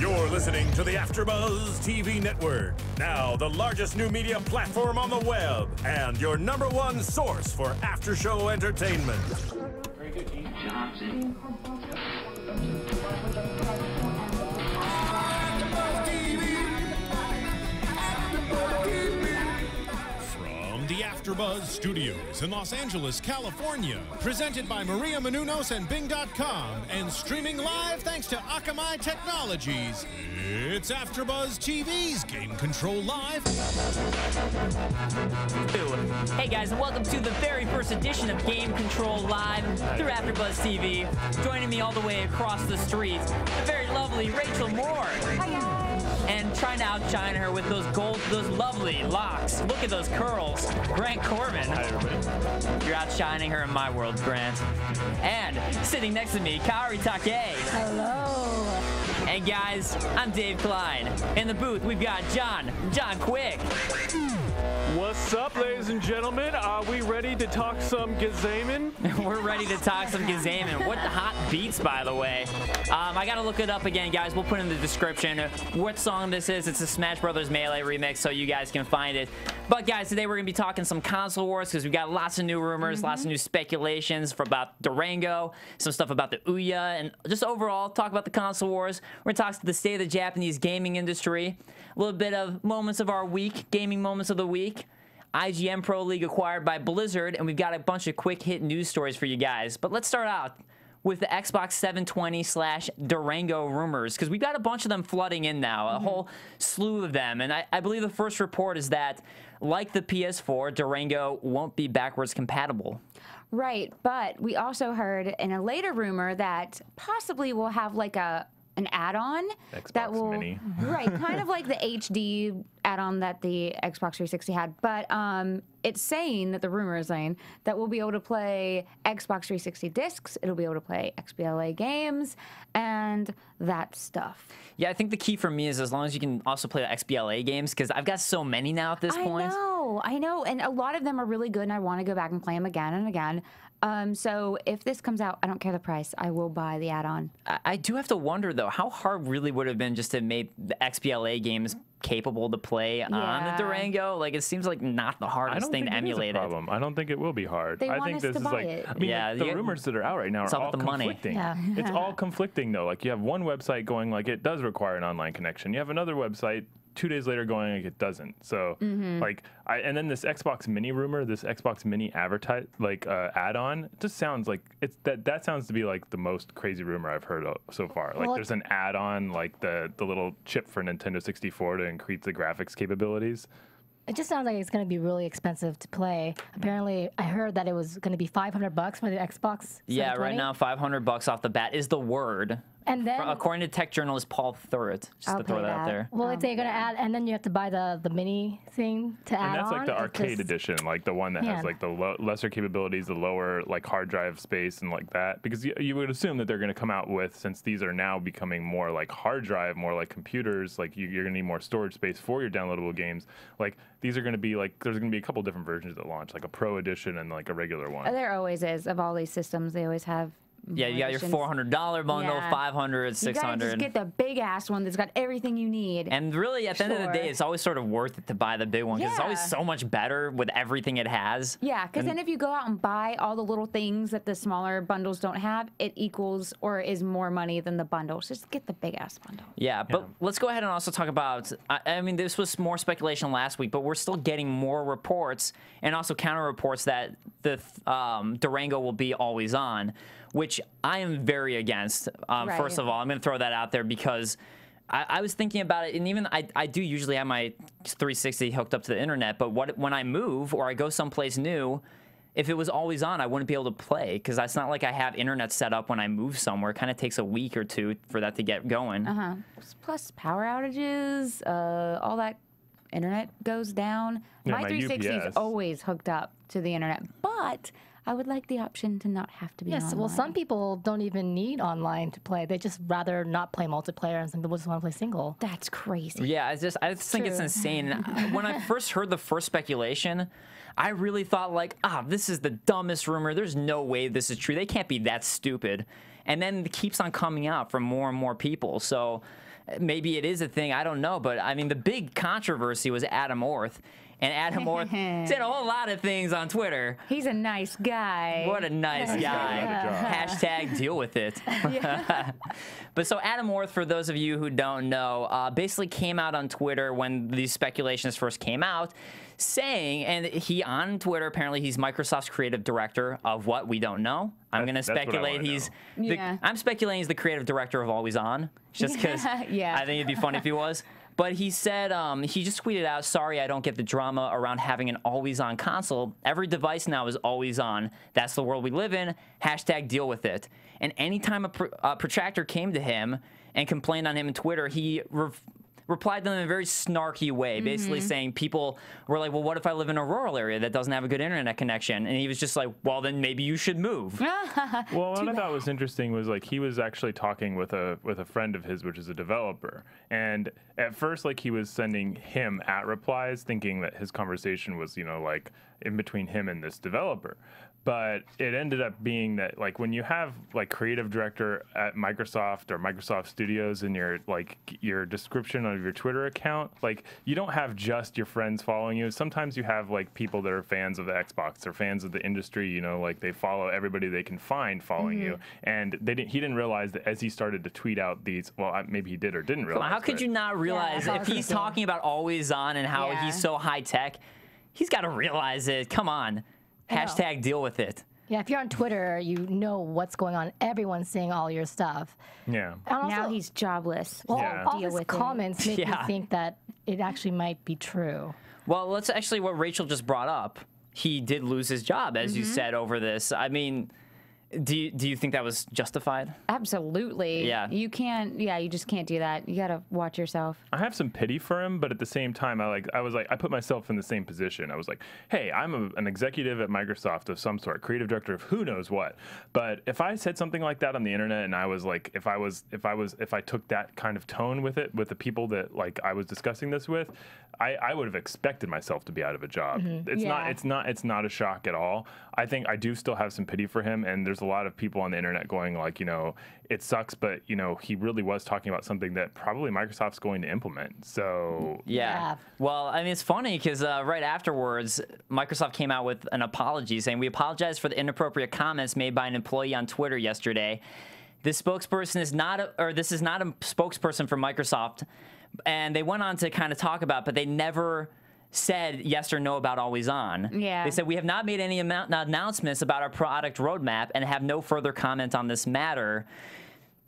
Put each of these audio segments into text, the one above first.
You're listening to the AFTERBUZZ TV network, now the largest new media platform on the web, and your #1 source for after-show entertainment. Very good, Keith. From the AFTERBUZZ Studios in Los Angeles, California, presented by Maria Menounos and Bing.com, and streaming live thanks to Akamai Technologies, it's AFTERBUZZ TV's Game Control Live. Hey guys, and welcome to the very first edition of Game Control Live through AFTERBUZZ TV. Joining me all the way across the street, the very lovely Raychul Moore. Hi guys. And trying to outshine her with those lovely locks. Look at those curls. Grant Kohrmann. Hi, everybody. You're outshining her in my world, Grant. And sitting next to me, Kaori Takee. Hello. And guys, I'm Dave Klein. In the booth, we've got John Quick. What's up, ladies and gentlemen? Are we ready to talk some Gazaman? We're ready to talk some Gazaman. What hot beats, by the way. I gotta look it up again, guys. We'll put in the description what song this is. It's a Smash Brothers Melee remix, so you guys can find it. But guys, today we're gonna be talking some console wars because we've got lots of new rumors, lots of new speculations about Durango, some stuff about the Ouya, and just overall talk about the console wars. We're gonna talk to the state of the Japanese gaming industry, a little bit of moments of our week, gaming moments of the week. IGN Pro League acquired by Blizzard, and we've got a bunch of quick hit news stories for you guys. But let's start out with the Xbox 720/Durango rumors, because we've got a bunch of them flooding in now, a whole slew of them. And I believe the first report is that, like the PS4, Durango won't be backwards compatible. Right, but we also heard in a later rumor that possibly we'll have like an add-on that will Mini. right, kind of like the HD add-on that the Xbox 360 had, but it's saying that the rumor is saying that we'll be able to play Xbox 360 discs, it'll be able to play XBLA games, and that stuff. Yeah, I think the key for me is as long as you can also play the XBLA games, because I've got so many now at this point. I know, and a lot of them are really good, and I want to go back and play them again and again. So if this comes out, I don't care the price. I will buy the add-on. I do have to wonder, though, how hard really would it have been just to make the XBLA games capable to play on the Durango? Like, it seems like not the hardest thing to emulate. I don't think it will be hard. They I want think us this to is buy like, it. I mean, Yeah, the rumors that are out right now it's are all all about the money. conflicting. Yeah. It's all conflicting, though. Like, you have one website going like it does require an online connection. You have another website 2 days later going like it doesn't. So like and then this Xbox Mini rumor, this Xbox Mini add-on, it just sounds like it's that sounds to be like the most crazy rumor I've heard so far. Like there's an add-on, like the little chip for Nintendo 64 to increase the graphics capabilities. It just sounds like it's going to be really expensive to play. Apparently, I heard that it was going to be $500 for the Xbox 720. Yeah, right now, $500 off the bat is the word. And then, according to tech journalist Paul Thurrott, just to throw that out there. well, if they're going to add, and then you have to buy the mini thing to add on. And that's like the arcade edition, like the one that has like the lesser capabilities, the lower like hard drive space and like that. Because you would assume that they're going to come out with, since these are now becoming more like hard drive, more like computers, like you're going to need more storage space for your downloadable games. Like these are going to be like, there's going to be a couple different versions at launch, like a pro edition and like a regular one. There always is. Of all these systems, they always have. Yeah, you got your $400 bundle, Yeah. $500, $600. You gotta just get the big ass one that's got everything you need. And really, at the end of the day, it's always sort of worth it to buy the big one because it's always so much better with everything it has. Yeah, because then if you go out and buy all the little things that the smaller bundles don't have, it equals or is more money than the bundles. Just get the big ass bundle. Yeah, but let's go ahead and also talk about, I mean, this was more speculation last week, but we're still getting more reports and also counter reports that the Durango will be always on, which I am very against. First of all, I'm going to throw that out there because I was thinking about it, and even I do usually have my 360 hooked up to the internet, but when I move or I go someplace new, if it was always on, I wouldn't be able to play because it's not like I have internet set up when I move somewhere. It kind of takes a week or two for that to get going. Plus power outages, all that internet goes down. Yeah, my 360 is UPS. always hooked up to the internet, but I would like the option to not have to be Yes, online. well, some people don't even need online to play. They just rather not play multiplayer and they just want to play single. That's crazy. Yeah, I just think it's insane. When I first heard the first speculation, I really thought like, this is the dumbest rumor. There's no way this is true. They can't be that stupid. And then it keeps on coming out from more and more people. So maybe it is a thing. I don't know. But I mean, the big controversy was Adam Orth. And Adam Orth said a whole lot of things on Twitter. He's a nice guy. What a nice guy. Hashtag deal with it. But so Adam Orth, for those of you who don't know, basically came out on Twitter when these speculations first came out, saying, and he on Twitter, apparently he's Microsoft's creative director of what we don't know. I'm going to speculate I'm speculating he's the creative director of Always On, just because I think it'd be funny if he was. But he said, he just tweeted out, sorry, I don't get the drama around having an always-on console. Every device now is always on. That's the world we live in. Hashtag deal with it. And anytime a protractor came to him and complained on him on Twitter, he replied to them in a very snarky way, basically saying people were like, well, what if I live in a rural area that doesn't have a good internet connection? And he was just like, well, then maybe you should move. Well, what I thought was interesting was like he was actually talking with a friend of his, which is a developer. And at first, like he was sending him replies, thinking that his conversation was, you know, like in between him and this developer. But it ended up being that, like, when you have like creative director at Microsoft or Microsoft Studios in your description of your Twitter account, like you don't have just your friends following you. Sometimes you have like people that are fans of the Xbox or fans of the industry. You know, like they follow everybody they can find following you. And he didn't realize that as he started to tweet out these. Well, maybe he did or didn't realize. How could you not realize if he's talking about Always On and how he's so high tech? He's got to realize it. Come on. Hashtag deal with it. Yeah, if you're on Twitter, you know what's going on. Everyone's seeing all your stuff. Yeah. And also, Now he's jobless. well, Yeah. all his comments make me think that it actually might be true. Well, let's actually what Rachel just brought up. He did lose his job, as you said, over this. I mean, do you think that was justified? Absolutely. Yeah. You can't. Yeah, you just can't do that. You gotta watch yourself. I have some pity for him, but at the same time, I put myself in the same position. I was like, hey, I'm an executive at Microsoft of some sort, creative director of who knows what. But if I said something like that on the internet, and I was like, if I took that kind of tone with it, with the people that like I was discussing this with, I would have expected myself to be out of a job. It's not a shock at all. I think I do still have some pity for him, and there's a lot of people on the internet going like, you know, it sucks, but you know, he really was talking about something that probably Microsoft's going to implement. So yeah. Well, I mean, it's funny because right afterwards, Microsoft came out with an apology saying, we apologize for the inappropriate comments made by an employee on Twitter yesterday. This spokesperson is not this is not a spokesperson for Microsoft. And they went on to kind of talk about, but they never said yes or no about Always On. Yeah. They said, we have not made any announcements about our product roadmap and have no further comment on this matter.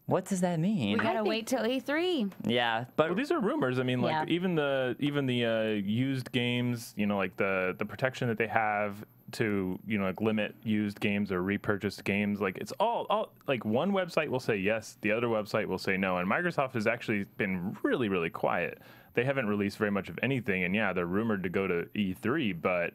What does that mean? We gotta wait till E3. Yeah, but well, these are rumors. I mean, like even the used games, you know, like the protection that they have to, you know, like limit used games or repurchased games, like it's all like one website will say yes, the other website will say no, and Microsoft has actually been really, really quiet. They haven't released very much of anything, and yeah, they're rumored to go to E3, but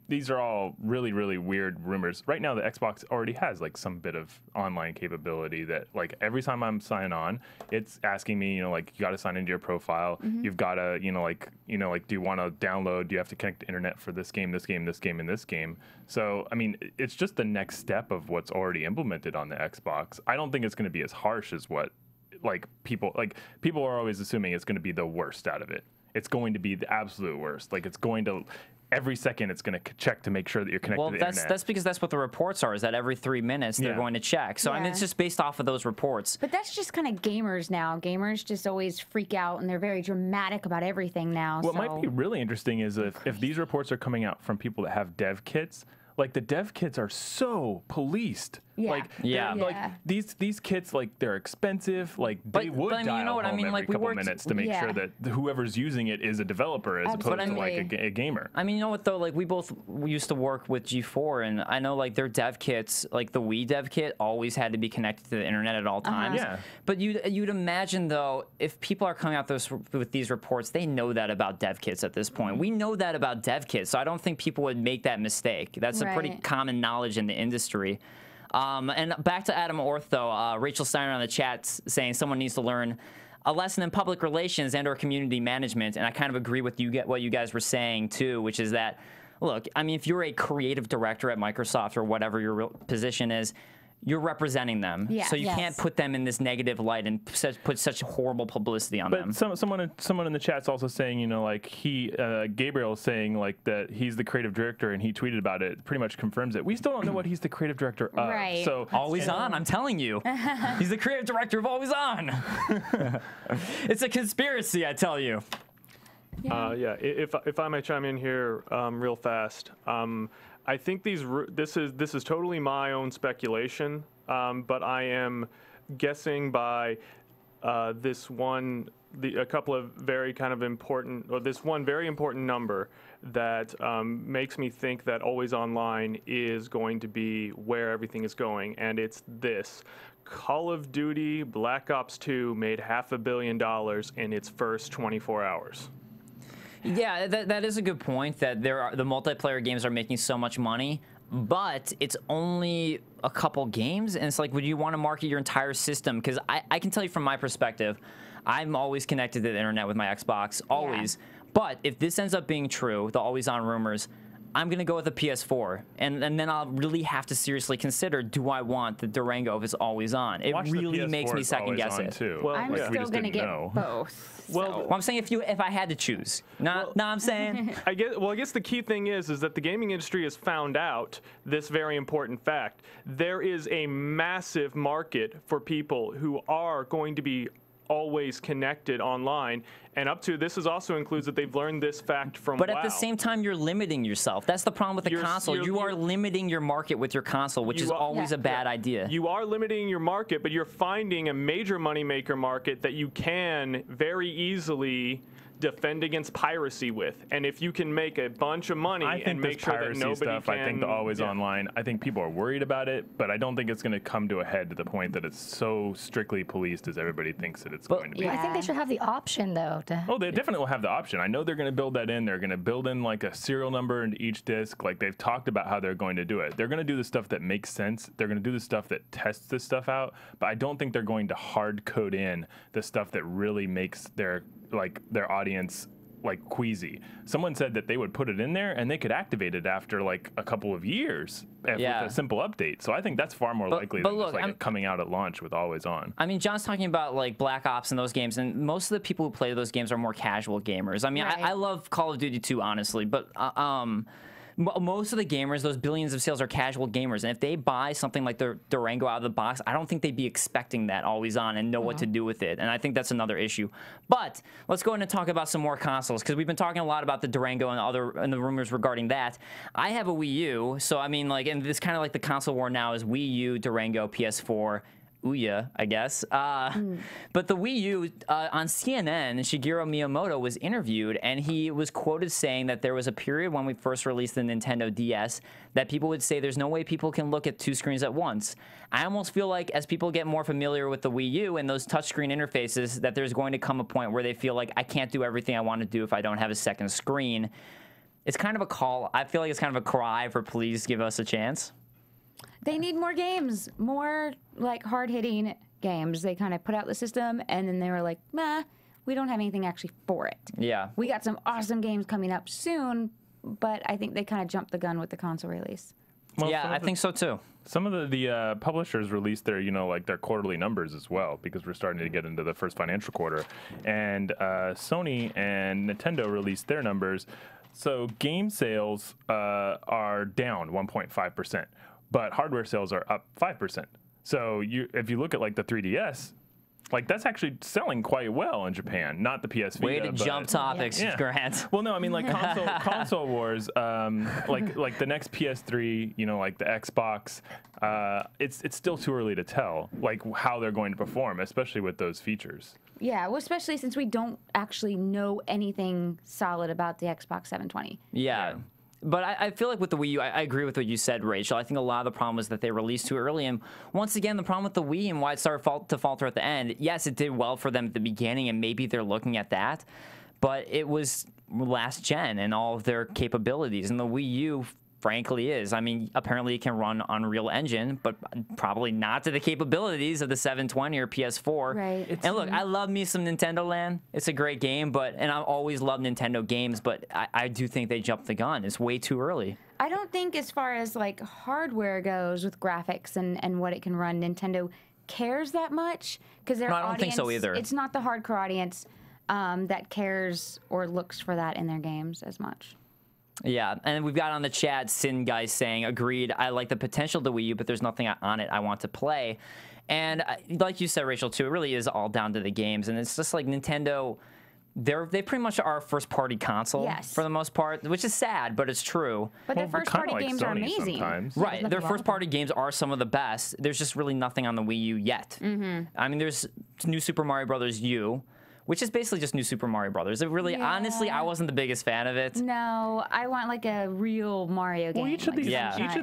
these are all really, really weird rumors. Right now, the Xbox already has like some bit of online capability that, like, every time I'm signing on, it's asking me, you know, like, you got to sign into your profile. You've got to, you know, like, do you want to download? Do you have to connect to internet for this game, this game, this game, and this game? So, I mean, it's just the next step of what's already implemented on the Xbox. I don't think it's going to be as harsh as what, people are always assuming it's going to be the worst out of it. It's going to be the absolute worst. Like, it's going to, every second it's going to check to make sure that you're connected to the internet. Well, that's because that's what the reports are, is that every 3 minutes they're going to check. So, I mean, it's just based off of those reports. But that's just kind of gamers now. Gamers just always freak out, and they're very dramatic about everything now. What might be really interesting is if these reports are coming out from people that have dev kits, like the dev kits are so policed. Like these kits, like they're expensive. Like they would dial home every couple minutes to make sure that whoever's using it is a developer as opposed to like a gamer. I mean, you know what though? Like we both used to work with G4, and I know like their dev kits, like the Wii dev kit, always had to be connected to the internet at all times. But you'd imagine though, if people are coming out with these reports, they know that about dev kits at this point. We know that about dev kits, so I don't think people would make that mistake. That's a pretty common knowledge in the industry. And back to Adam Orth, though, Rachel Steiner on the chat saying someone needs to learn a lesson in public relations and or community management. And I kind of agree with what you guys were saying, too, which is that, look, I mean, if you're a creative director at Microsoft or whatever your position is, you're representing them. Yes. So you Yes. can't put them in this negative light and put such horrible publicity on them. But someone in the chat's also saying, you know, like Gabriel is saying like that he's the creative director and he tweeted about it, pretty much confirms it. We still don't know what he's the creative director of. Right. So Always On, I'm telling you. He's the creative director of Always On. It's a conspiracy, I tell you. Yeah. If I may chime in here real fast, I think this is totally my own speculation, but I am guessing by a couple of very kind of important, or this one very important number that makes me think that Always Online is going to be where everything is going, and it's this. Call of Duty Black Ops 2 made $500 million in its first 24 hours. Yeah, that is a good point, that the multiplayer games are making so much money, but it's only a couple games, and it's like, would you want to market your entire system? Because I can tell you from my perspective, I'm always connected to the internet with my Xbox, always. Yeah. But if this ends up being true, the Always On rumors, I'm going to go with a PS4, and then I'll really have to seriously consider, do I want the Durango if it's Always On? It really makes me second guess it. Too. Well, I'm still going to get both. Well, I'm saying if I had to choose. No, I'm saying. I guess the key thing is that the gaming industry has found out this very important fact. There is a massive market for people who are going to be always connected online, and this also includes that they've learned this fact from But WoW. at the same time, you're limiting yourself. That's the problem with the console. You are limiting your market with your console, which is always a bad idea. You are limiting your market, but you're finding a major moneymaker market that you can very easily defend against piracy with. And if you can make a bunch of money and make sure that nobody stuff, can... I think the Always Online, I think people are worried about it, but I don't think it's going to come to a head to the point that it's so strictly policed as everybody thinks that it's going to be. I think they should have the option, though. Oh, they definitely will have the option. I know they're going to build that in. They're going to build in like a serial number into each disc. Like they've talked about how they're going to do it. They're going to do the stuff that makes sense. They're going to do the stuff that tests this stuff out, but I don't think they're going to hard code in the stuff that really makes their audience like queasy. Someone said that they would put it in there and they could activate it after like a couple of years with a simple update. So I think that's far more likely than just like coming out at launch with Always On. I mean, John's talking about like Black Ops and those games, and most of the people who play those games are more casual gamers. I mean, I love Call of Duty 2, honestly, but most of the gamers, those billions of sales, are casual gamers, and if they buy something like the Durango out of the box, I don't think they'd be expecting that Always On and know what to do with it, and I think that's another issue. But let's go in and talk about some more consoles, because we've been talking a lot about the Durango and the rumors regarding that. I have a Wii U, so I mean, like, and this kind of like the console war now is Wii U, Durango, PS4, Ouya, I guess. But the Wii U, on CNN, Shigeru Miyamoto was interviewed, and he was quoted saying that there was a period when we first released the Nintendo DS that people would say there's no way people can look at two screens at once. I almost feel like as people get more familiar with the Wii U and those touchscreen interfaces, that there's going to come a point where they feel like I can't do everything I want to do if I don't have a second screen. It's kind of a call. I feel like it's kind of a cry for please give us a chance. They need more games, more like hard-hitting games. They kind of put out the system, and then they were like, "Meh, we don't have anything actually for it." Yeah. We got some awesome games coming up soon, but I think they kind of jumped the gun with the console release. Well, yeah, I think so too. Some of the publishers released their, like their quarterly numbers as well, because we're starting to get into the first financial quarter, and Sony and Nintendo released their numbers. So game sales are down 1.5%. But hardware sales are up 5%. So if you look at like the 3DS, like that's actually selling quite well in Japan. Not the PS Vita. Way to jump topics, Grant. Well, no, I mean like console wars. Like the next PS3, like the Xbox. It's still too early to tell like how they're going to perform, especially with those features. Yeah, well, especially since we don't actually know anything solid about the Xbox 720. Yeah. But I feel like with the Wii U, I agree with what you said, Rachel. I think a lot of the problem was that they released too early. And once again, the problem with the Wii and why it started to falter at the end, yes, it did well for them at the beginning, and maybe they're looking at that. But it was last gen and all of their capabilities. And the Wii U, frankly, is. I mean, apparently it can run Unreal Engine, but probably not to the capabilities of the 720 or PS4. Right. And look, I love me some Nintendo Land. It's a great game, and I always love Nintendo games, but I do think they jumped the gun. It's way too early. I don't think as far as like hardware goes with graphics and what it can run, Nintendo cares that much because their I don't think so audience- either. It's not the hardcore audience that cares or looks for that in their games as much. Yeah, and we've got on the chat Sin Guy saying, agreed, I like the potential of the Wii U, but there's nothing on it I want to play. And like you said, Rachel, too, it really is all down to the games. And it's just like Nintendo, they pretty much are a first-party console for the most part, which is sad, but it's true. But their first-party games are amazing. Sometimes. Right, their first-party games are some of the best. There's just really nothing on the Wii U yet. I mean, there's New Super Mario Brothers U, which is basically just New Super Mario Brothers. It really, honestly, I wasn't the biggest fan of it. No, I want like a real Mario game. Well, each of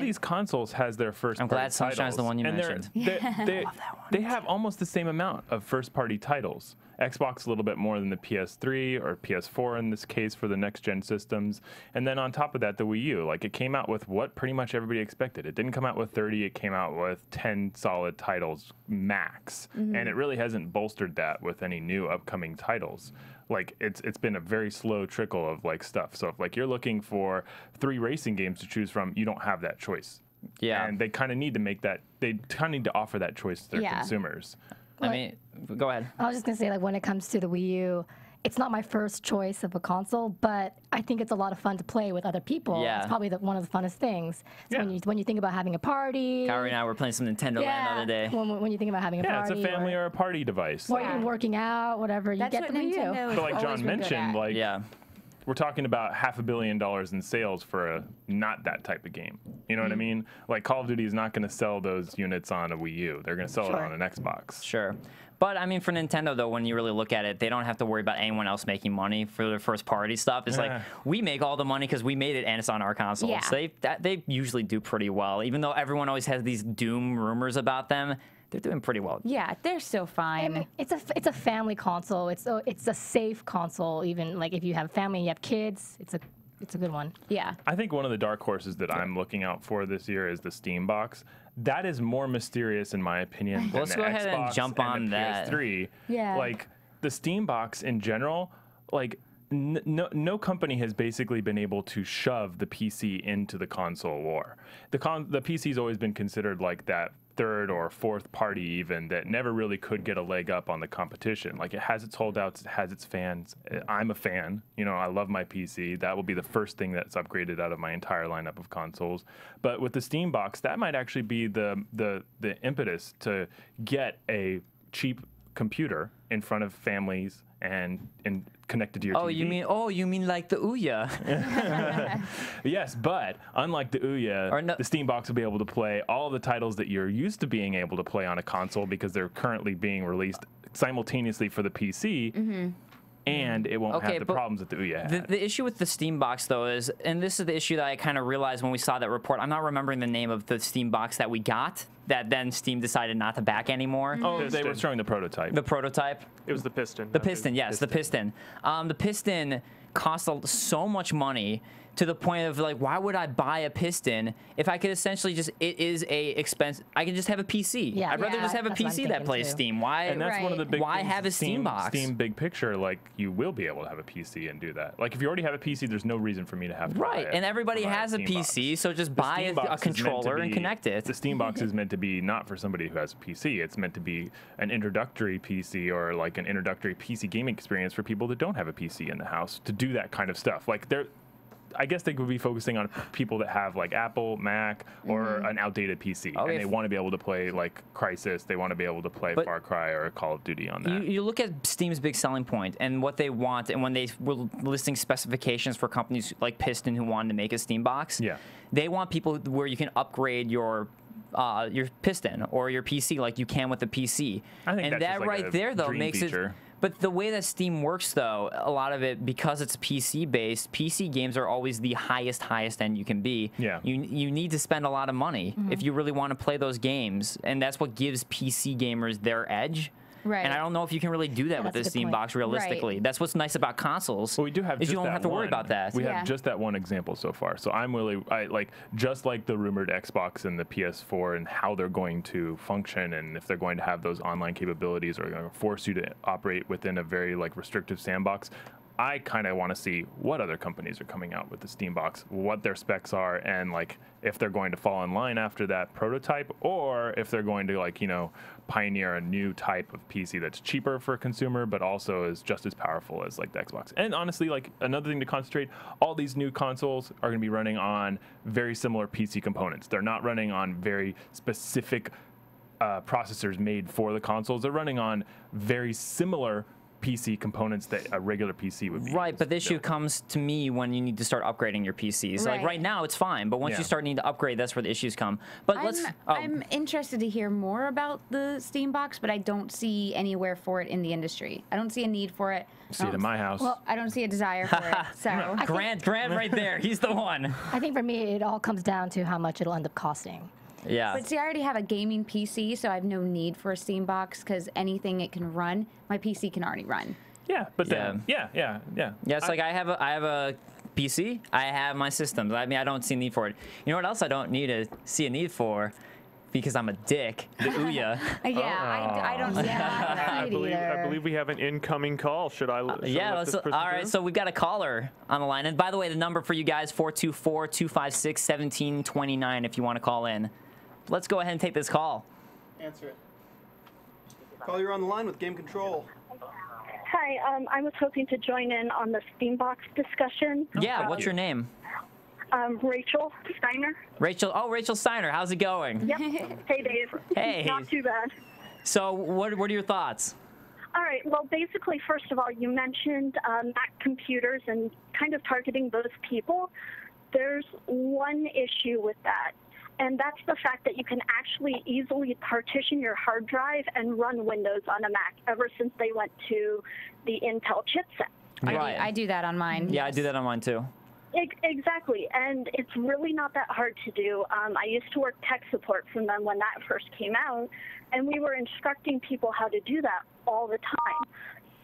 these consoles has their first. I'm glad Sunshine's the one you mentioned. They have almost the same amount of first-party titles. Xbox a little bit more than the PS3 or PS4 in this case for the next-gen systems. And then on top of that, the Wii U. Like, it came out with what pretty much everybody expected. It didn't come out with 30. It came out with 10 solid titles max. And it really hasn't bolstered that with any new upcoming titles. Like, it's been a very slow trickle of, like, stuff. So if, like, you're looking for 3 racing games to choose from, you don't have that choice. Yeah. And they kind of need to make that, they kind of need to offer that choice to their consumers. I mean, go ahead. I was just gonna say, like, when it comes to the Wii U, it's not my first choice of a console, but I think it's a lot of fun to play with other people. Yeah. It's probably one of the funnest things. So when you think about having a party. Kaori and I were playing some Nintendo Land the other day. When you think about having a party. Yeah, it's a family or a party device. Or even working out, whatever. That's you get what the Wii U. Nintendo But like has John always been good mentioned, at. like we're talking about $500 million in sales for a not that type of game. You know what I mean? Like Call of Duty is not going to sell those units on a Wii U. They're going to sell it on an Xbox. Sure. But, I mean, for Nintendo, though, when you really look at it, they don't have to worry about anyone else making money for their first-party stuff. It's like, we make all the money because we made it and it's on our consoles. Yeah. They usually do pretty well. Even though everyone always has these doom rumors about them, they're doing pretty well. Yeah, they're still fine. I mean, it's a family console. It's a safe console. Even like if you have a family and you have kids, it's a good one. Yeah. I think one of the dark horses that I'm looking out for this year is the Steam box. That is more mysterious, in my opinion, than Let's the go ahead and Xbox jump and on the that. PS3. Yeah. Like the Steam box in general, like no company has basically been able to shove the PC into the console war. The PC's always been considered like that third or fourth party even that never really could get a leg up on the competition. Like it has its holdouts, it has its fans. I'm a fan, you know, I love my PC. That will be the first thing that's upgraded out of my entire lineup of consoles. But with the Steam box, that might actually be the impetus to get a cheap computer in front of families and connected to your TV. You mean like the Ouya? Yes, but unlike the Ouya, the Steam box will be able to play all the titles that you're used to being able to play on a console because they're currently being released simultaneously for the PC. And it won't have the problems that the Ouya had. The issue with the Steam box, though, is, and this is the issue that I kind of realized when we saw that report. I'm not remembering the name of the Steam box that we got, that then Steam decided not to back anymore. Oh, they were showing the prototype. The prototype? It was the Piston. The Piston, yes, the Piston. The Piston cost so much money to the point of like, why would I buy a Piston if I could essentially just, it is a expense, I can just have a PC. Yeah, I'd rather just have a that's what I'm PC that thinking plays too. Steam. Why? And that's one of the big Why things have a Steam box? Steam big picture, like you will be able to have a PC and do that. Like if you already have a PC, there's no reason for me to have to buy it. And everybody buy has a Steam PC, box. so just The buy Steam box a is meant to controller and be- connect it. The Steam box is meant to be not for somebody who has a PC. It's meant to be an introductory PC or like an introductory PC gaming experience for people that don't have a PC in the house to do that kind of stuff. Like I guess they could be focusing on people that have like Apple, Mac, or an outdated PC, and they want to be able to play like Crysis. They want to be able to play Far Cry or Call of Duty on that. You look at Steam's big selling point and what they want, and when they were listing specifications for companies like Piston who wanted to make a Steam box, they want people where you can upgrade your Piston or your PC like you can with the PC. I think and that's that just like right a there though dream makes feature. it. But the way that Steam works, though, a lot of it, because it's PC-based, PC games are always the highest end you can be. Yeah. You need to spend a lot of money if you really want to play those games, and that's what gives PC gamers their edge. Right. And I don't know if you can really do that with the that's a good Steam point. box realistically. Right. That's what's nice about consoles. Well, we do have is just you don't that have to worry one. about that. We have just that one example so far. So I'm really, just like the rumored Xbox and the PS4 and how they're going to function and if they're going to have those online capabilities or going to force you to operate within a very like restrictive sandbox. I kind of want to see what other companies are coming out with the Steam Box, what their specs are, and like if they're going to fall in line after that prototype, or if they're going to like, you know, pioneer a new type of PC that's cheaper for a consumer, but also is just as powerful as like the Xbox. And honestly, like another thing to concentrate, all these new consoles are going to be running on very similar PC components. They're not running on very specific processors made for the consoles. They're running on very similar PC components that a regular PC would be. Right, but the issue comes to me when you need to start upgrading your PCs. Like right now, it's fine, but once you start needing to upgrade, that's where the issues come. But I'm interested to hear more about the Steam Box, but I don't see anywhere for it in the industry. I don't see a need for it. See it in my house. Well, I don't see a desire for it. So Grant right there, he's the one. I think for me, it all comes down to how much it'll end up costing. Yeah. But see, I already have a gaming PC, so I have no need for a Steam Box because anything it can run, my PC can already run. Yeah, but then, yeah. Yeah, it's like I have a PC, I have my systems. I mean, I don't see a need for it. You know what else I don't see a need for? Because I'm a dick. The Ouya. I don't see I believe we have an incoming call. Should I? All right, so we've got a caller on the line. And by the way, the number for you guys, 424-256-1729 if you want to call in. Let's go ahead and take this call. Answer it. Call, you're on the line with Game Control. Hi, I was hoping to join in on the Steam Box discussion. Yeah, what's your name? Raychul Steiner. Raychul Steiner, how's it going? Yep. Hey, Dave. Hey. Not too bad. So what are your thoughts? All right, well, basically, first of all, you mentioned Mac computers and kind of targeting those people. There's one issue with that, and that's the fact that you can actually easily partition your hard drive and run Windows on a Mac ever since they went to the Intel chipset. Right. I do that on mine. Yeah, I do that on mine too. Exactly, and it's really not that hard to do. I used to work tech support from them when that first came out, and we were instructing people how to do that all the time.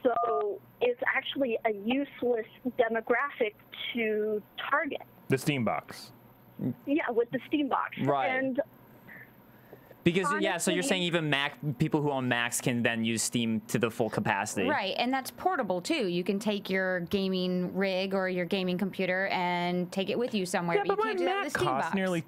So it's actually a useless demographic to target. The Steam Box. Yeah, with the Steam Box. Right. And because honestly, so you're saying even people who own Macs can then use Steam to the full capacity. Right, and that's portable too. You can take your gaming rig or your gaming computer and take it with you somewhere. Yeah, but you my can't do that Mac with the Steam costs Box. nearly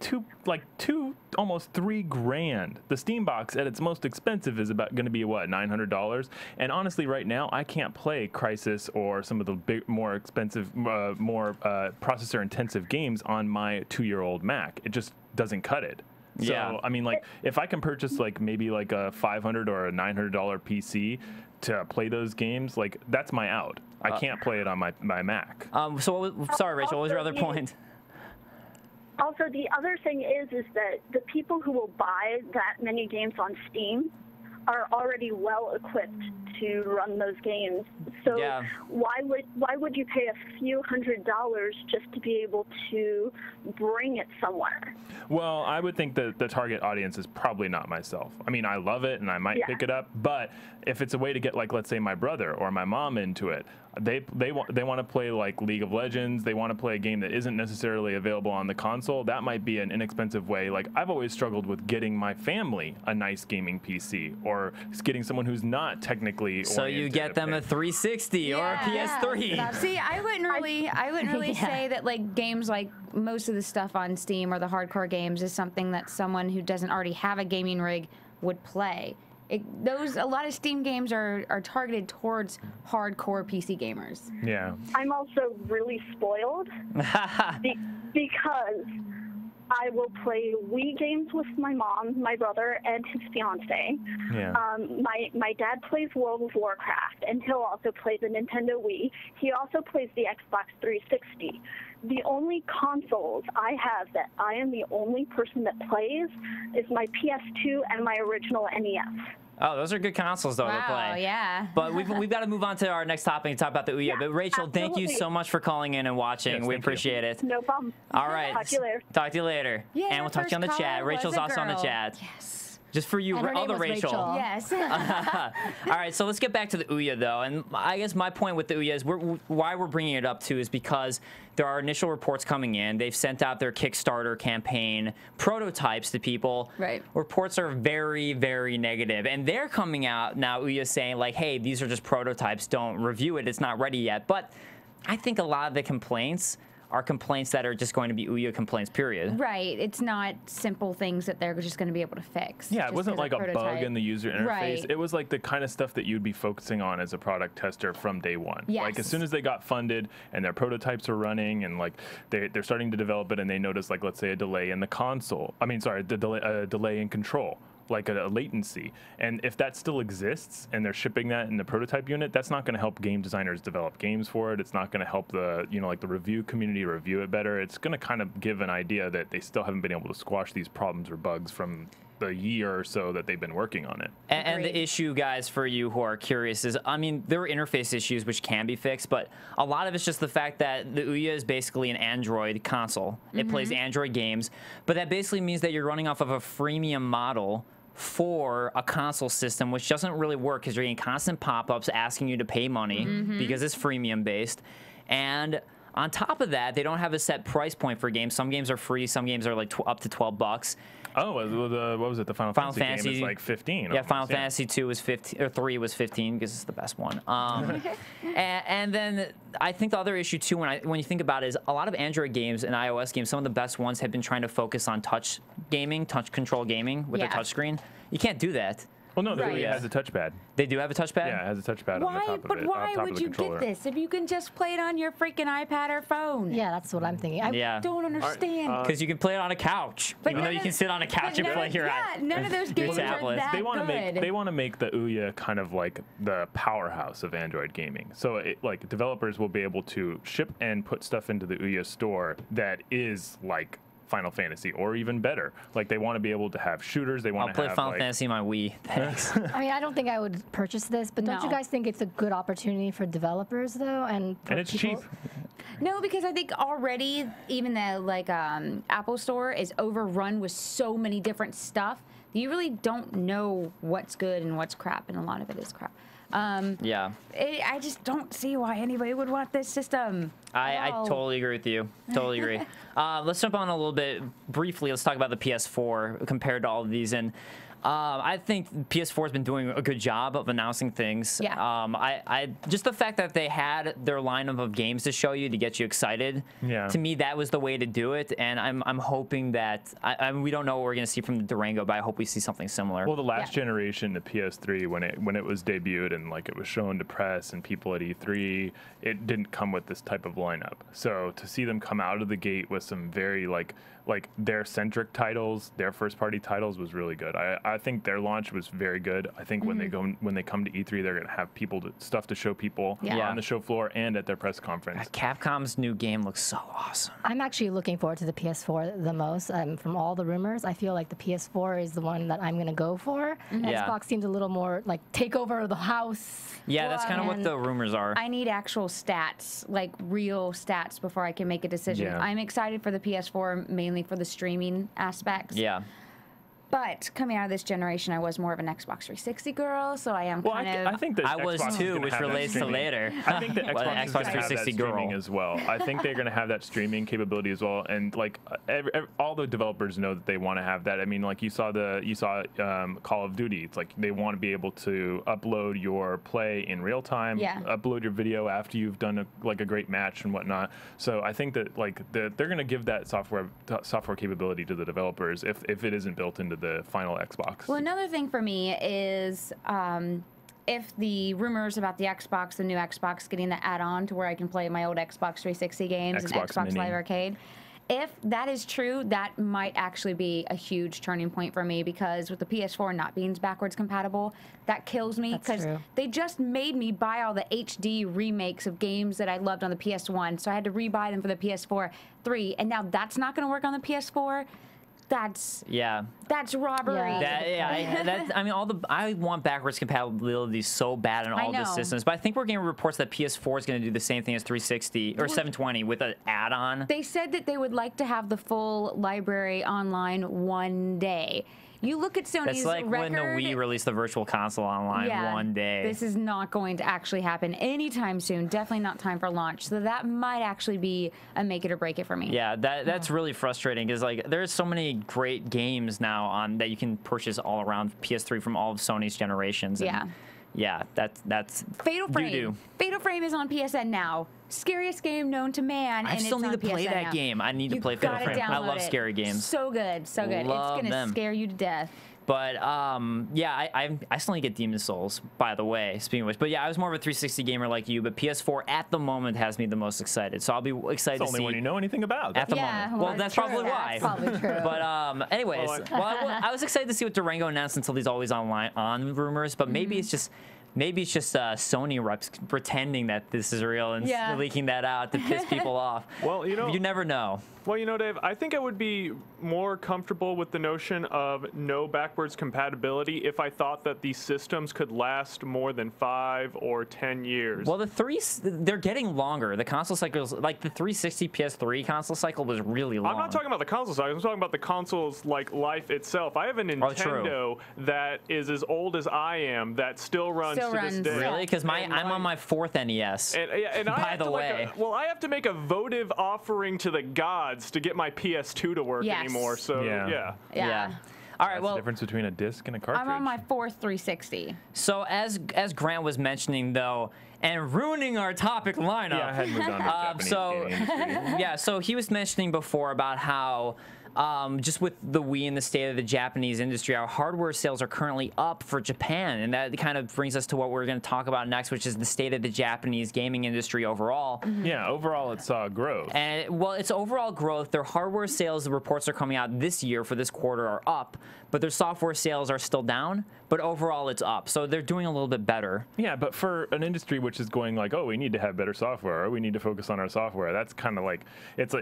almost $3,000. The Steam Box at its most expensive is about going to be what, $900. And honestly, right now I can't play Crysis or some of the more expensive, more processor-intensive games on my 2-year-old Mac. It just doesn't cut it. So, Yeah. I mean, like, if I can purchase, like, maybe, like, a $500 or a $900 PC to play those games, like, that's my out. I can't play it on my Mac. Sorry, Rachel, what was your other point? Also, the other thing is that the people who will buy that many games on Steam are already well equipped to run those games. So why would you pay a few $100s just to be able to bring it somewhere? Well, I would think that the target audience is probably not myself. I mean, I love it and I might pick it up, but if it's a way to get, like, let's say my brother or my mom into it, they want to play like League of Legends, they want to play a game that isn't necessarily available on the console, that might be an inexpensive way. Like, I've always struggled with getting my family a nice gaming PC or getting someone who's not technically So you get them a 360 or a PS3. Yeah. See, I wouldn't really say that like games like most of the stuff on Steam or the hardcore games is something that someone who doesn't already have a gaming rig would play. A lot of Steam games are targeted towards hardcore PC gamers. Yeah. I'm also really spoiled because I will play Wii games with my mom, my brother, and his fiance. Yeah. My dad plays World of Warcraft, and he'll also play the Nintendo Wii. He also plays the Xbox 360. The only consoles I have that I am the only person that plays is my PS2 and my original NES. Oh, those are good consoles, though, to play. Oh, yeah. But we've got to move on to our next topic and talk about the Ouya. Yeah, but Rachel, thank you so much for calling in and watching. Yes, we thank appreciate it. No problem. All right. Talk to you later. Talk to you later. Yeah, and we'll talk to you on the first chat. caller Rachel's was a also on the girl. chat. Yes. Just for you, And her name other was Rachel. Rachel. Yes. All right, so let's get back to the Ouya, though. And I guess my point with the Ouya is why we're bringing it up, too, is because there are initial reports coming in. They've sent out their Kickstarter campaign prototypes to people. Right. Reports are very, very negative. And they're coming out now, Ouya, saying, like, hey, these are just prototypes. Don't review it. It's not ready yet. But I think a lot of the complaints are complaints that are just going to be Ouya complaints, period. Right. It's not simple things that they're just going to be able to fix. Yeah, it wasn't like a bug in the user interface. Right. It was like the kind of stuff that you'd be focusing on as a product tester from day one. Yes. Like as soon as they got funded and their prototypes are running and like they're starting to develop it and they notice like, let's say, a delay in the console. I mean, sorry, the delay in control. Like a latency, and if that still exists and they're shipping that in the prototype unit, that's not going to help game designers develop games for it. It's not going to help the like the review community review it better. It's going to kind of give an idea that they still haven't been able to squash these problems or bugs from the year or so that they've been working on it. And the issue, guys, for you who are curious is, I mean, there are interface issues which can be fixed, but a lot of it's just the fact that the Ouya is basically an Android console. It plays Android games, but that basically means that you're running off of a freemium model for a console system, which doesn't really work because you're getting constant pop-ups asking you to pay money because it's freemium based. And on top of that, they don't have a set price point for games. Some games are free, some games are like up to $12. Oh, what was it? The Final Fantasy game is like 15. Yeah, Final Fantasy 2 was 15, or 3 was 15 because it's the best one. And then I think the other issue too, when you think about it, is a lot of Android games and iOS games. Some of the best ones have been trying to focus on touch gaming, touch control gaming with a touchscreen. You can't do that. Well, no, the Ouya has a touchpad. They do have a touchpad? Yeah, it has a touchpad on the top of it. But why would you get this if you can just play it on your freaking iPad or phone? Yeah, that's what I'm thinking. I don't understand. Because you can play it on a couch. Even though you can sit on a couch and play your none of those games are that they want to good. they want to make the Ouya kind of like the powerhouse of Android gaming. So like developers will be able to ship and put stuff into the Ouya store that is like Final Fantasy or even better. Like they want to be able to have shooters. They want to have play Final Fantasy on my Wii. Thanks. I mean, I don't think I would purchase this, but don't you guys think it's a good opportunity for developers though? And it's cheap. No, because I think already even the like Apple Store is overrun with so many different stuff. You really don't know what's good and what's crap, and a lot of it is crap. I just don't see why anybody would want this system. I totally agree with you. Totally agree. Let's jump on a little bit briefly. Let's talk about the PS4 compared to all of these. And I think PS4 has been doing a good job of announcing things. Yeah. I just the fact that they had their lineup of games to show you to get you excited. Yeah. To me, that was the way to do it. And I'm hoping that we don't know what we're going to see from the Durango, but I hope we see something similar. Well, the last generation, the PS3, when it was debuted and like it was shown to press and people at E3, it didn't come with this type of lineup. So to see them come out of the gate with some very like their centric titles, their first party titles was really good. I think their launch was very good. I think when they come to E3, they're going to have stuff to show people on the show floor and at their press conference. Capcom's new game looks so awesome. I'm actually looking forward to the PS4 the most. From all the rumors, I feel like the PS4 is the one that I'm going to go for. Xbox seems a little more like take over the house. Yeah, that's kind of what the rumors are. I need actual stats, like real stats, before I can make a decision. Yeah. I'm excited for the PS4 mainly for the streaming aspects. Yeah. But coming out of this generation, I was more of an Xbox 360 girl, so I am kind of. I think that I was Xbox too, which relates to later. I think that Well, Xbox is Xbox going to have that 360 streaming girl. as well. I think they're going to have that streaming capability as well, and like all the developers know that they want to have that. I mean, like you saw Call of Duty. It's like they want to be able to upload your play in real time, upload your video after you've done a great match and whatnot. So I think that like they're going to give that software capability to the developers if it isn't built into the final Xbox. Well, another thing for me is if the rumors about the Xbox, the new Xbox, getting the add-on to where I can play my old Xbox 360 games and Xbox Mini. Live Arcade, if that is true, that might actually be a huge turning point for me, because with the PS4 not being backwards compatible, that kills me, because they just made me buy all the HD remakes of games that I loved on the PS1, so I had to rebuy them for the PS4 3, and now that's not going to work on the PS4. That's robbery. Yeah. I mean, I want backwards compatibility so bad on all the systems, but I think we're getting reports that PS4 is going to do the same thing as 360 or 720 with an add-on. They said that they would like to have the full library online one day. You look at Sony's It's like record, when the Wii released the Virtual Console online one day. This is not going to actually happen anytime soon. Definitely not time for launch. So that might actually be a make it or break it for me. Yeah, that's really frustrating, because like there's so many great games now that you can purchase all around PS3 from all of Sony's generations. And Yeah, that's Fatal Frame. doo-doo. Fatal Frame is on PSN now. Scariest game known to man. I still need to play that game. I need to play Fatal Frame. I love scary games. So good, so good. Love it's gonna scare you to death. But yeah, I still need to get Demon Souls, by the way, speaking of which. But yeah, I was more of a 360 gamer like you, but PS4 at the moment has me the most excited. So I'll be excited to see. It's only when you know anything about. At the moment. Well, that's probably why. That's probably true. But anyways, I was excited to see what Durango announced until these always on rumors, but maybe it's just Sony reps pretending that this is real and leaking that out to piss people off. Well, you never know. Well, Dave, I think I would be more comfortable with the notion of no backwards compatibility if I thought that these systems could last more than 5 or 10 years. Well, they're getting longer. The console cycles, like the 360 PS3 console cycle was really long. I'm not talking about the console cycle. I'm talking about the console's life itself. I have a Nintendo that is as old as I am that still runs to this day. Really? Because I'm on my 4th NES. And by the way, I have to make a votive offering to the gods to get my PS2 to work anymore. So yeah. All right. That's the difference between a disc and a cartridge. I'm on my 4th 360. So as Grant was mentioning though, and ruining our topic lineup. Yeah, I had moved on to Japanese gaming industry. Yeah. So he was mentioning before about how. Just with the Wii and the state of the Japanese industry, our hardware sales are currently up for Japan, and that kind of brings us to what we're going to talk about next, which is the state of the Japanese gaming industry overall. Yeah, overall it saw growth. And it's overall growth. Their hardware sales, the reports are coming out this year for this quarter, are up, but their software sales are still down. But overall, it's up, so they're doing a little bit better. Yeah, but for an industry which is going like, oh, we need to have better software, or we need to focus on our software. That's kind of like it's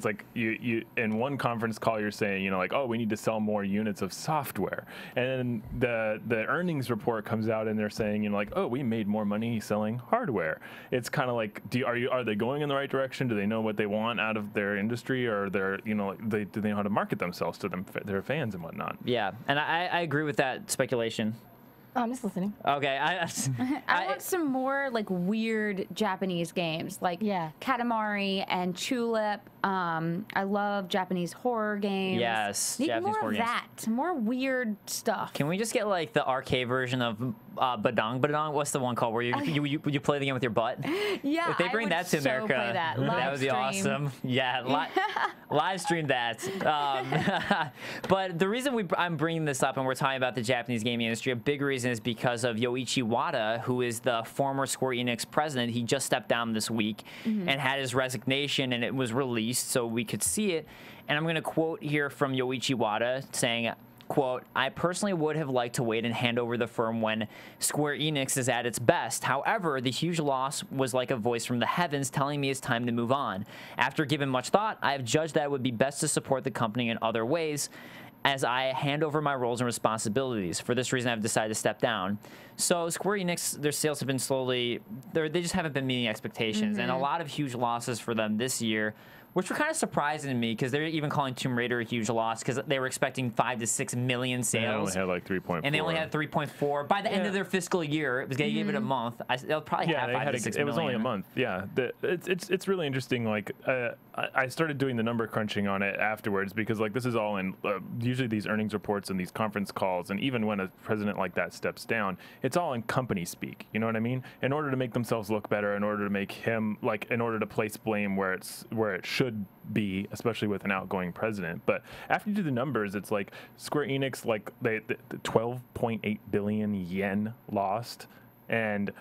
like you in one conference call you're saying, like, oh, we need to sell more units of software, and then the earnings report comes out and they're saying, like, oh, we made more money selling hardware. It's kind of like, are they going in the right direction? Do they know what they want out of their industry, or do they know how to market themselves to their fans and whatnot? Yeah, and I agree with that speculation. I'm just listening. Okay. I want some more like weird Japanese games, like Katamari and Tulip. I love Japanese horror games. Yes, need Japanese more horror of games. that, more weird stuff. Can we just get like the arcade version of Badong Badong? What's the one called where you play the game with your butt? Yeah, if they bring that to America, play that. That would be awesome. Yeah, live stream that. But the reason I'm bringing this up and we're talking about the Japanese gaming industry, a big reason is because of Yoichi Wada, who is the former Square Enix president. He just stepped down this week and had his resignation, and it was released so we could see it. And I'm going to quote here from Yoichi Wada saying, quote, "I personally would have liked to wait and hand over the firm when Square Enix is at its best. However, the huge loss was like a voice from the heavens telling me it's time to move on. After giving much thought, I have judged that it would be best to support the company in other ways as I hand over my roles and responsibilities. For this reason, I've decided to step down." So Square Enix, their sales have been they just haven't been meeting expectations, and a lot of huge losses for them this year, which were kind of surprising to me because they're even calling Tomb Raider a huge loss because they were expecting 5 to 6 million sales. They only had like 3.4. And they only had 3.4. By the end of their fiscal year, it was going to give it a month. They'll probably have 5 to 6 million. It was only a month. Yeah, it's really interesting. Like I started doing the number crunching on it afterwards because like this is all in usually these earnings reports and these conference calls, and even when a president like that steps down, it's all in company speak. You know what I mean? In order to make themselves look better, in order to make him in order to place blame where it should be, especially with an outgoing president. But after you do the numbers, it's like Square Enix, like the 12.8 billion yen lost, and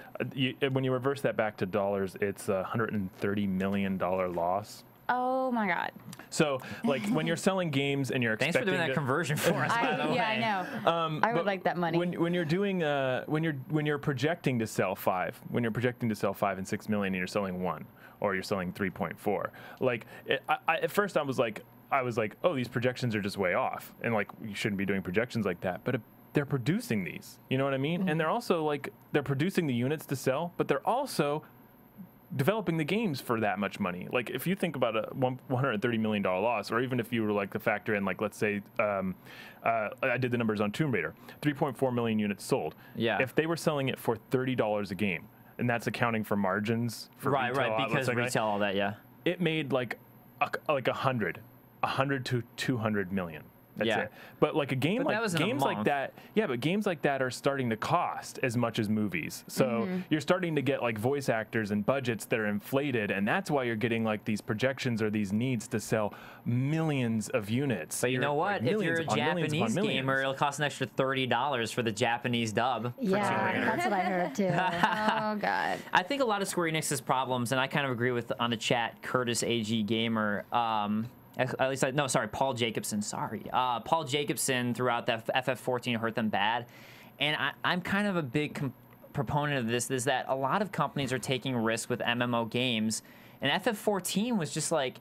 when you reverse that back to dollars, it's a $130 million loss. Oh my God. So like when you're selling games and you're expecting thanks for doing that conversion for us, by the way. Yeah, I know. I would like that money. When you're doing when you're projecting to sell 5 and 6 million and you're selling 1, or you're selling 3.4, like at first I was like, oh, these projections are just way off, and like you shouldn't be doing projections like that. But they're producing these, you know what I mean? And they're also like they're producing the units to sell, but they're also developing the games for that much money. Like if you think about a $130 million loss, or even if you were like to factor in, like, let's say I did the numbers on Tomb Raider, 3.4 million units sold. Yeah. If they were selling it for $30 a game, and that's accounting for margins for retail, because retail, all that, yeah. It made like 100 to 200 million. That's Yeah. it. But like a game But that like was in a games like month. that, yeah, but games like that are starting to cost as much as movies. So you're starting to get like voice actors and budgets that are inflated, and that's why you're getting like these projections or these needs to sell millions of units. But you know what? If you're a Japanese gamer, it'll cost an extra $30 for the Japanese dub. Yeah, that's what I heard too. Oh god. I think a lot of Square Enix's problems, and I kind of agree with on the chat, Curtis AG Gamer. At least, no, sorry, Paul Jacobson. Sorry, Paul Jacobson throughout that FF14 hurt them bad, and I'm kind of a big proponent of this. Is that a lot of companies are taking risks with MMO games, and FF14 was just like.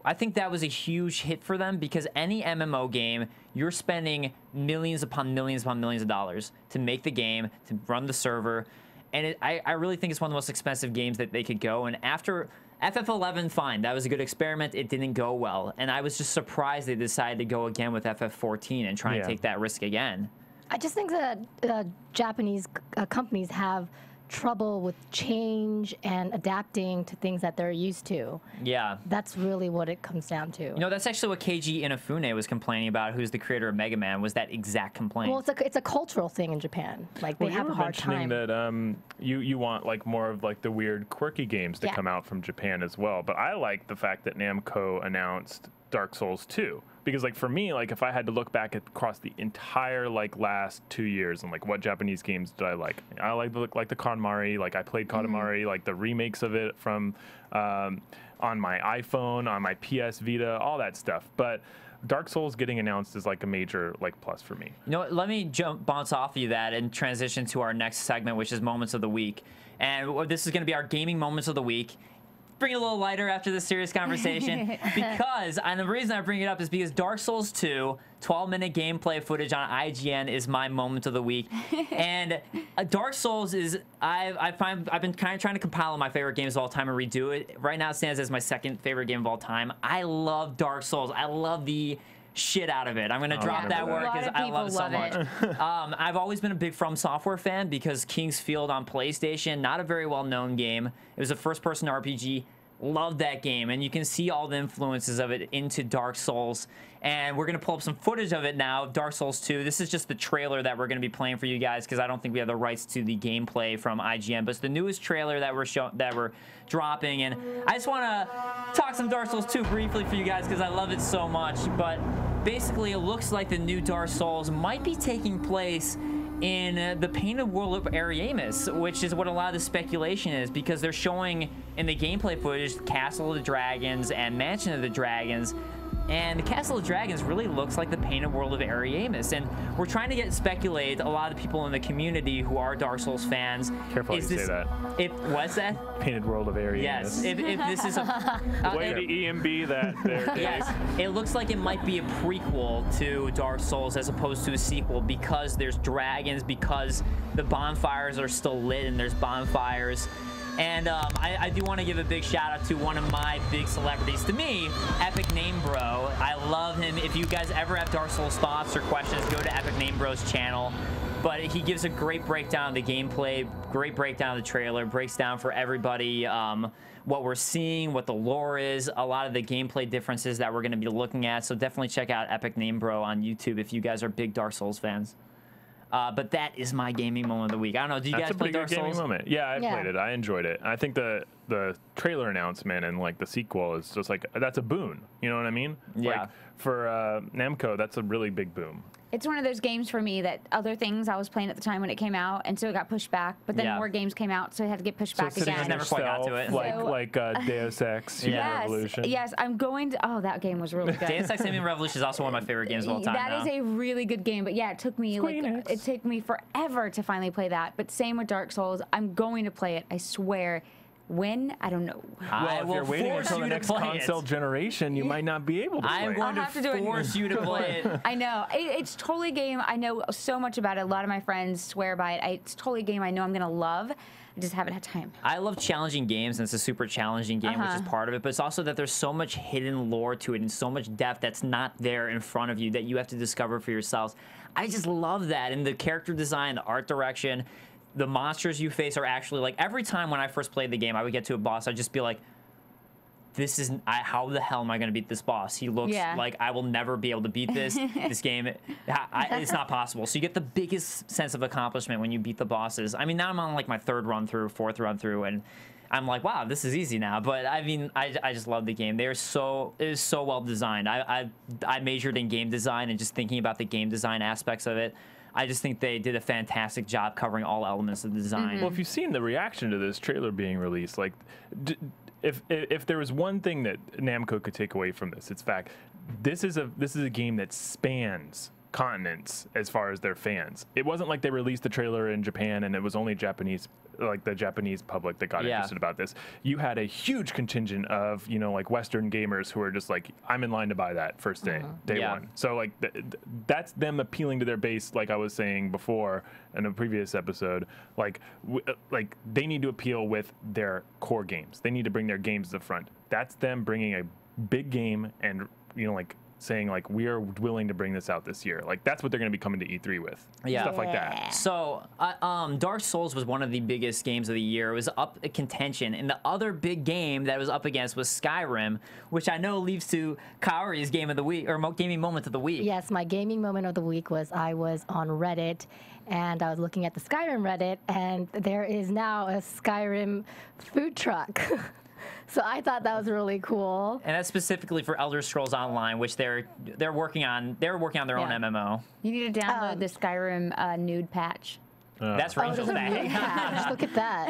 I think that was a huge hit for them because any MMO game, you're spending millions upon millions upon millions of dollars to make the game, to run the server, and I really think it's one of the most expensive games that they could go. And after FF11, fine, that was a good experiment. It didn't go well, and I was just surprised they decided to go again with FF14 and try and take that risk again. I just think that Japanese companies have trouble with change and adapting to things that they're used to. Yeah. That's really what it comes down to. You know, that's actually what Keiji Inafune was complaining about, who's the creator of Mega Man, was that exact complaint. Well, it's a cultural thing in Japan. Like, they have a hard time. That you want like more of like the weird quirky games to Yeah. come out from Japan as well. But I like the fact that Namco announced Dark Souls 2. Because like for me, like if I had to look back across the entire like last 2 years and like what Japanese games did I like the Kohrmann, like I played Kohrmann, like the remakes of it from on my iPhone, on my PS Vita, all that stuff. But Dark Souls getting announced is like a major like plus for me. You know what, let me bounce off of you that and transition to our next segment, which is Moments of the Week. And this is going to be our gaming Moments of the Week. Bring it a little lighter after this serious conversation because, and the reason I bring it up is because Dark Souls 2 12-minute gameplay footage on IGN is my moment of the week. And Dark Souls is, I've been kind of trying to compile my favorite games of all time and redo it. Right now it stands as my second favorite game of all time. I love Dark Souls. I love the shit out of it. I'm gonna drop that word because I love it so much. I've always been a big From Software fan because King's Field on PlayStation, not a very well-known game. It was a first-person RPG. Love that game, and you can see all the influences of it into Dark Souls. And we're gonna pull up some footage of it now, Dark Souls 2. This is just the trailer that we're gonna be playing for you guys because I don't think we have the rights to the gameplay from IGN, but it's the newest trailer that we're dropping. And I just want to talk some Dark Souls 2 briefly for you guys because I love it so much. But basically, it looks like the new Dark Souls might be taking place in the painted world of Ariamis, which is what a lot of the speculation is, because they're showing in the gameplay footage Castle of the Dragons and Mansion of the Dragons, and the Castle of Dragons really looks like the painted world of Ariamis. And we're trying to speculate, a lot of the people in the community who are Dark Souls fans. Careful how you say that. What's that? Painted world of Ariamis. Yes. If this is a way to EMB that there, Dave. Yes, it looks like it might be a prequel to Dark Souls as opposed to a sequel because there's dragons, because the bonfires are still lit and there's bonfires. And I do want to give a big shout out to one of my big celebrities, to me, Epic Name Bro. I love him. If you guys ever have Dark Souls thoughts or questions, go to Epic Name Bro's channel. But he gives a great breakdown of the gameplay, great breakdown of the trailer, breaks down for everybody what we're seeing, what the lore is, a lot of the gameplay differences that we're going to be looking at. So definitely check out Epic Name Bro on YouTube if you guys are big Dark Souls fans. But that is my gaming moment of the week. I don't know. Do you guys play Dark Souls? Gaming moment. Yeah, I played it. I enjoyed it. I think the trailer announcement and like the sequel is just like that's a boon. You know what I mean? Yeah. Like, for Namco, that's a really big boom. It's one of those games for me that other things I was playing at the time when it came out, and so it got pushed back. But then more games came out, so it had to get pushed back again. Never quite got to it. Like Deus Ex Human Revolution. Yes, I'm going to. Oh, that game was really good. Deus Ex Human Revolution is also one of my favorite games of all time. That is a really good game, but yeah, it took me it took me forever to finally play that. But same with Dark Souls, I'm going to play it. I swear. When? I don't know. Well, if you're waiting until the next console generation, you might not be able to play it. I'm going to force you to play it. I know. It's totally a game. I know so much about it. A lot of my friends swear by it. It's totally a game I know I'm going to love. I just haven't had time. I love challenging games, and it's a super challenging game, which is part of it. But it's also that there's so much hidden lore to it and so much depth that's not there in front of you that you have to discover for yourselves. I just love that. And the character design, the art direction, the monsters you face are actually like every time when I first played the game, I would get to a boss, I'd just be like, this is how the hell am I going to beat this boss? He looks like I will never be able to beat this game. It's not possible. So you get the biggest sense of accomplishment when you beat the bosses. I mean, now I'm on like my 3rd run through, 4th run through, and I'm like, wow, this is easy now. But I mean, I just love the game. It is so well designed. I majored in game design, and just thinking about the game design aspects of it, I just think they did a fantastic job covering all elements of the design. Well, if you've seen the reaction to this trailer being released, like, if there was one thing that Namco could take away from this, it's fact this is a game that spans continents as far as their fans. It wasn't like they released the trailer in Japan and it was only Japanese, like the Japanese public that got interested about this. You had a huge contingent of, you know, like Western gamers who are just like, I'm in line to buy that first day, day one. So like that's them appealing to their base, like I was saying before in a previous episode. Like they need to appeal with their core games. They need to bring their games to the front. That's them bringing a big game and, you know, like saying like we are willing to bring this out this year. Like that's what they're going to be coming to E3 with. Stuff like that. So Dark Souls was one of the biggest games of the year. It was up in contention, and the other big game that it was up against was Skyrim, which I know leads to Kaori's game of the week or gaming moment of the week. Yes, my gaming moment of the week was I was on Reddit and I was looking at the Skyrim Reddit, and there is now a Skyrim food truck. So I thought that was really cool. And that's specifically for Elder Scrolls Online, which they're working on. They're working on their own MMO. You need to download the Skyrim nude patch. That's Rachel's thing. Yeah, look at that.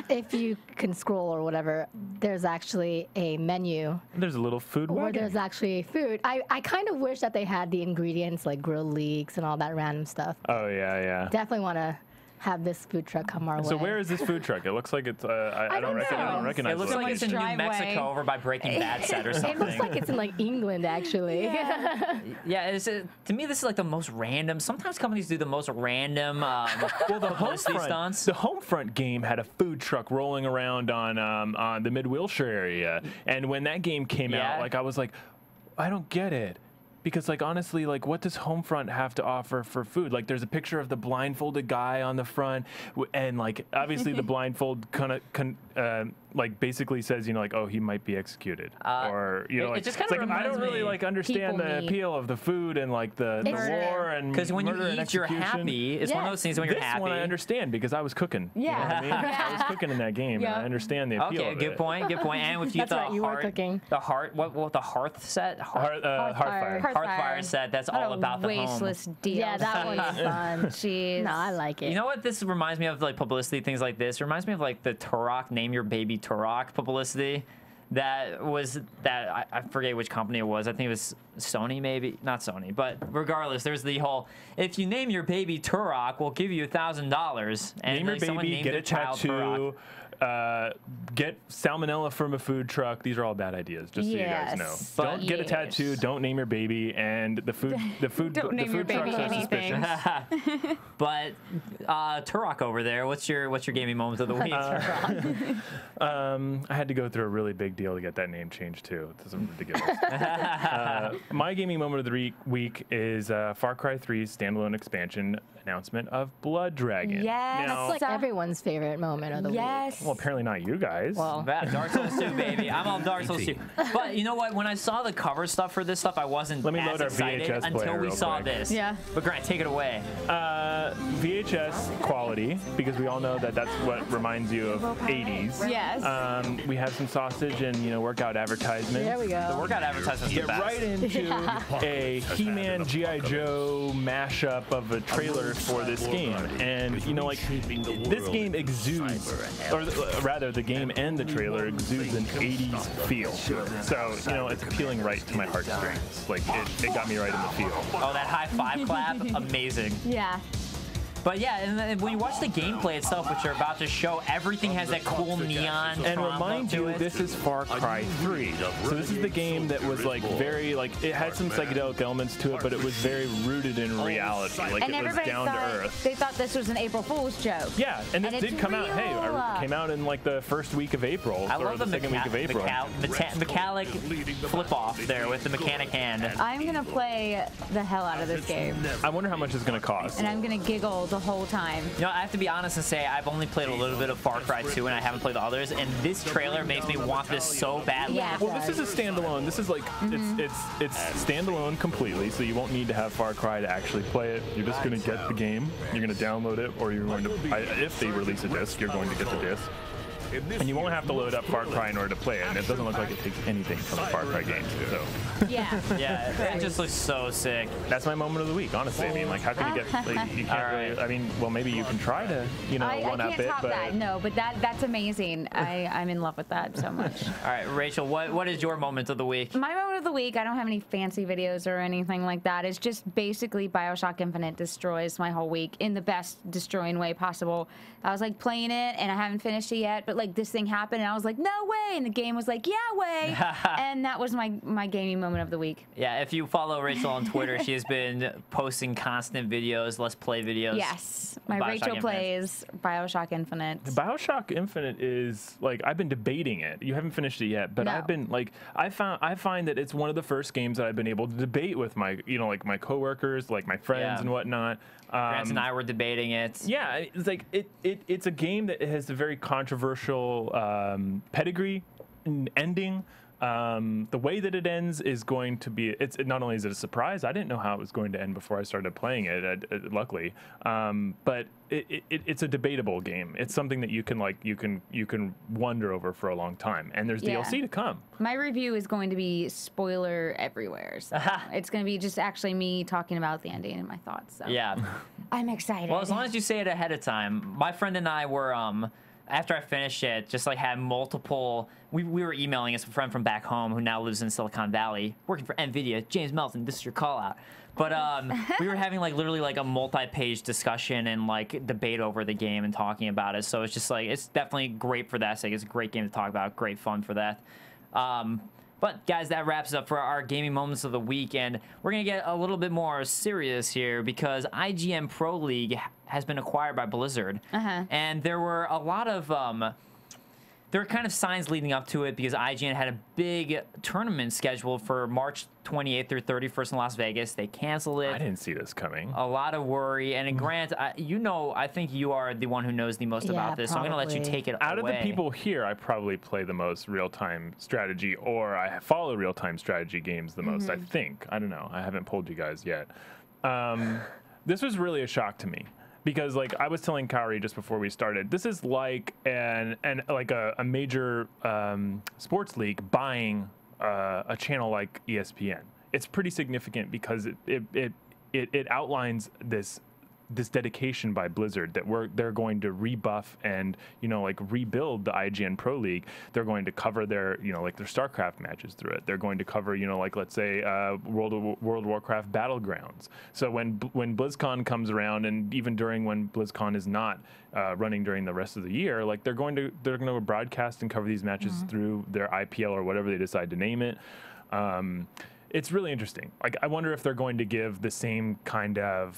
If you can scroll or whatever, there's actually a menu. There's a little food where wagon. there's actually food. I kind of wish that they had the ingredients like grilled leeks and all that random stuff. Oh yeah. Definitely want to have this food truck come our way. So where is this food truck? It looks like it's I don't recognize it. Looks like it's in New Mexico over by Breaking Bad set or something. It looks like it's in like England actually. Yeah, to me this is like the most random. Sometimes companies do the most random well, the Homefront game had a food truck rolling around on the Mid Wilshire area, and when that game came out, like I was like, I don't get it. Because, like, honestly, like, what does Homefront have to offer for food? Like, there's a picture of the blindfolded guy on the front, and, like, obviously the blindfold like, basically says, you know, like, oh, he might be executed. Or, you know, like, it's like I don't really, like, understand the appeal of the food and, like, the war and because when you eat, you're happy. It's one of those things when you're happy. This one I understand because I was cooking. Yeah. You know what I mean? I was cooking in that game, and I understand the appeal of it. Good point. And if you get the hearth set? Hearthfire set, that's all about the home. Wasteless deal. Yeah, that one's fun. Jeez. No, I like it. You know what this reminds me of, like publicity, things like this? It reminds me of like the Turok, name your baby Turok publicity. I forget which company it was. I think it was Sony, maybe. Not Sony, but regardless, there's the whole, if you name your baby Turok, we'll give you $1,000. And name your baby, get a tattoo. Get salmonella from a food truck. These are all bad ideas, just so you guys know. Don't get a tattoo. Don't name your baby, and the food don't name your baby anything. But Turok over there, what's your gaming moment of the week? I had to go through a really big deal to get that name changed too. It's ridiculous. My gaming moment of the week is Far Cry 3's standalone expansion announcement of Blood Dragon. Yes, that's like everyone's favorite moment of the week. Well, apparently not you guys. Well, Dark Souls 2, baby. I'm on Dark Souls 2. But you know what? When I saw the cover stuff for this stuff, I wasn't as excited until we saw this. Yeah. But Grant, take it away. VHS quality, because we all know that that's what reminds you of 80s. Yes. We have some sausage and workout advertisements. There we go. The workout advertisements get right into a He-Man G.I. Joe mashup of a trailer for this game, and this game exudes, or rather the game and the trailer exudes an 80s feel. So it's appealing right to my heartstrings. Like it got me right in the feel. Oh, that high five clap, amazing. Yeah. But yeah, and when you watch the gameplay itself, which you're about to show, everything has that cool neon. And remind you, this is Far Cry 3. So this is the game that was like very it had some psychedelic elements to it, but it was very rooted in reality. Like and it was down to earth. They thought this was an April Fool's joke. Yeah, and this did come out. Hey, it came out in like the first week of April. I love the second week of April. Metallic flip off there with the mechanic hand. I'm gonna play the hell out of this game. I wonder how much it's gonna cost. And I'm gonna giggle the the whole time. You know, I have to be honest and say I've only played a little bit of Far Cry 2 and I haven't played the others, and this trailer makes me want this so badly. Yeah. Well, this is a standalone. This is like it's standalone completely, so you won't need to have Far Cry to actually play it. You're just going to get the game. You're going to download it, or you're going to, if they release a disc, you're going to get the disc. And you won't have to load up Far Cry in order to play it, and it doesn't look like it takes anything from the Far Cry games. So Yeah. Yeah, it just looks so sick. that's my moment of the week, honestly. I mean, like, how can you get? Like, you can't really. I mean, well, maybe you can try to, you know, I one up can't it, top but that. No, but that's amazing. I'm in love with that so much. All right, Rachel, what is your moment of the week? My moment of the week, I don't have any fancy videos or anything like that. It's just basically BioShock Infinite destroys my whole week in the best destroying way possible. I was like playing it and I haven't finished it yet, but like this thing happened and I was like, no way. And the game was like, yeah, way. And that was my gaming moment of the week. Yeah, if you follow Rachel on Twitter, she has been posting constant videos, Let's Play videos. Yes. My BioShock Rachel Infinite. plays BioShock Infinite. BioShock Infinite is like, I've been debating it. You haven't finished it yet, but No. I've been like, I find that it's one of the first games that I've been able to debate with my, you know, like my coworkers, like my friends Yeah. and whatnot. Grant and I were debating it. Yeah, it's like it's a game that has a very controversial pedigree and ending. The way that it ends is going to be. Not only is it a surprise. I didn't know how it was going to end before I started playing it. Luckily, but it's a debatable game. It's something that you can wonder over for a long time. And there's Yeah. DLC to come. My review is going to be spoiler everywhere. So it's going to be just actually me talking about the ending and my thoughts. So Yeah. I'm excited. Well, as long as you say it ahead of time. My friend and I were, after I finished it, just like had multiple. We were emailing us a friend from back home who now lives in Silicon Valley, working for NVIDIA. James Melton, this is your call out. But we were having like literally like a multi-page discussion and like debate over the game and talking about it. So it's just like it's definitely great for that sake. It's a great game to talk about. Great fun for that. But guys, that wraps up for our gaming moments of the week, and we're gonna get a little bit more serious here because IGN Pro League has been acquired by Blizzard, and there were a lot of there were kind of signs leading up to it because IGN had a big tournament scheduled for March 28th through 31st in Las Vegas. They canceled it. I didn't see this coming. A lot of worry, and Grant, you know, I think you are the one who knows the most about this, so I'm gonna let you probably. take it Out away. of the people here, I probably play the most real-time strategy, or I follow real-time strategy games the most, I think. I don't know. I haven't polled you guys yet. This was really a shock to me. Because like I was telling Kaori just before we started, this is like a major sports league buying a channel like ESPN. It's pretty significant because it outlines this dedication by Blizzard that they're going to rebuff and like rebuild the IGN Pro League. They're going to cover their like their StarCraft matches through it. They're going to cover like let's say World of Warcraft Battlegrounds. So when BlizzCon comes around, and even during when BlizzCon is not running during the rest of the year, like they're going to broadcast and cover these matches through their IPL or whatever they decide to name it. It's really interesting. Like, I wonder if they're going to give the same kind of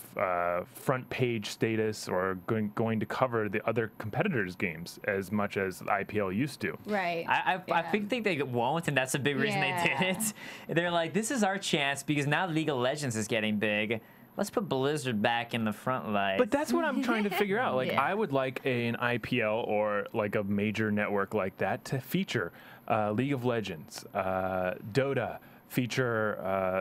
front page status or going to cover the other competitors' games as much as the IPL used to. Right. I think they won't, and that's a big reason they did it. They're like, this is our chance because now League of Legends is getting big. Let's put Blizzard back in the front lights. But that's what I'm trying to figure out. Like, I would like an IPL or like a major network like that to feature League of Legends, Dota, feature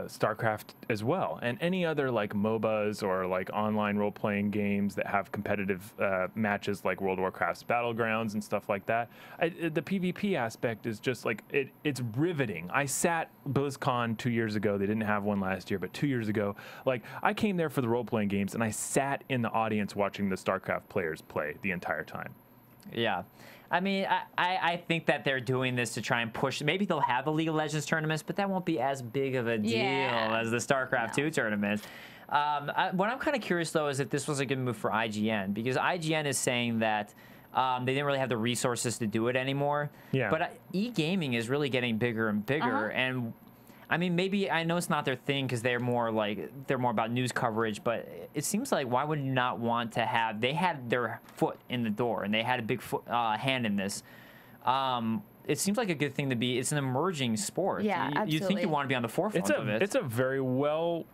StarCraft as well, and any other like MOBAs or like online role-playing games that have competitive matches like World of Warcraft's Battlegrounds and stuff like that. The PvP aspect is just like it's riveting. I sat BlizzCon 2 years ago. They didn't have one last year, but 2 years ago, like I came there for the role-playing games and I sat in the audience watching the StarCraft players play the entire time. Yeah. I mean, I think that they're doing this to try and push. Maybe they'll have the League of Legends tournaments, but that won't be as big of a deal as the StarCraft 2 tournaments. What I'm kind of curious, though, is if this was a good move for IGN, because IGN is saying that they didn't really have the resources to do it anymore. Yeah. But e-gaming is really getting bigger and bigger, and I mean, maybe I know it's not their thing because they're more about news coverage, but it seems like why would you not want to have? They had their foot in the door and they had a big hand in this. It seems like a good thing to be. It's an emerging sport. Yeah, absolutely. You think you want to be on the forefront of it. It's a very well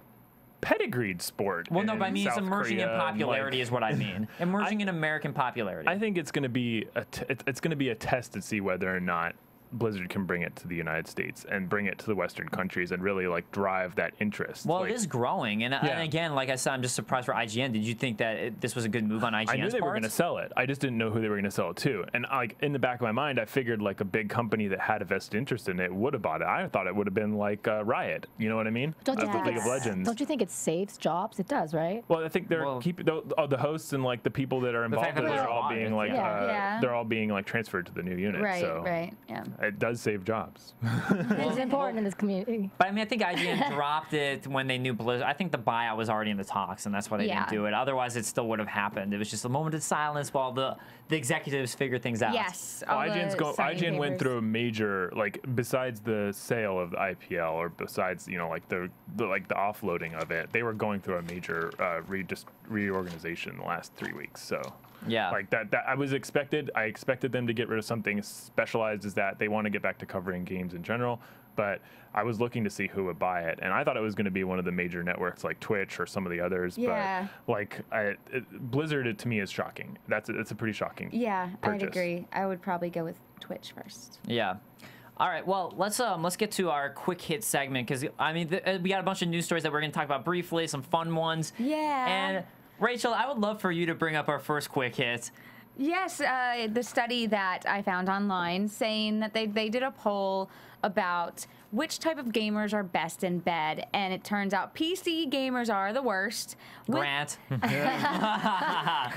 pedigreed sport. Well, no, but I mean it's South emerging in Korea, and, popularity is what I mean. Emerging in American popularity. I think it's going to be it's going to be a test to see whether or not Blizzard can bring it to the United States and bring it to the Western countries and really like drive that interest. Well, like, it is growing, and again, like I said, I'm just surprised for IGN. Did you think that this was a good move on IGN's part? I knew they were going to sell it. I just didn't know who they were going to sell it to. And like in the back of my mind, I figured like a big company that had a vested interest in it would have bought it. I thought it would have been like Riot. You know what I mean? Don't you think League of Legends. Don't you think it saves jobs? It does, right? Well, I think they're keeping the hosts and like the people that are involved in it are all being like they're all being like transferred to the new unit. Right, so right, yeah. It does save jobs. It's important in this community. But I mean, I think IGN dropped it when they knew Blizzard. I think the buyout was already in the talks, and that's why they didn't do it. Otherwise, it still would have happened. It was just a moment of silence while the executives figured things out. Yes. Well, IGN went through a major, like, besides the sale of the IPL or besides, you know, like the offloading of it, they were going through a major reorganization in the last 3 weeks. So. Yeah. Like that I expected them to get rid of something as specialized as that. They want to get back to covering games in general, but I was looking to see who would buy it, and I thought it was going to be one of the major networks like Twitch or some of the others. Yeah. But like Blizzard, to me, is shocking. It's a pretty shocking. Yeah, purchase. I'd agree. I would probably go with Twitch first. Yeah. All right, well, let's get to our quick hit segment, because I mean we got a bunch of news stories that we're going to talk about briefly, some fun ones. Yeah. And Rachel, I would love for you to bring up our first quick hit. Yes, the study that I found online saying that they did a poll about which type of gamers are best in bed, and it turns out PC gamers are the worst. Grant.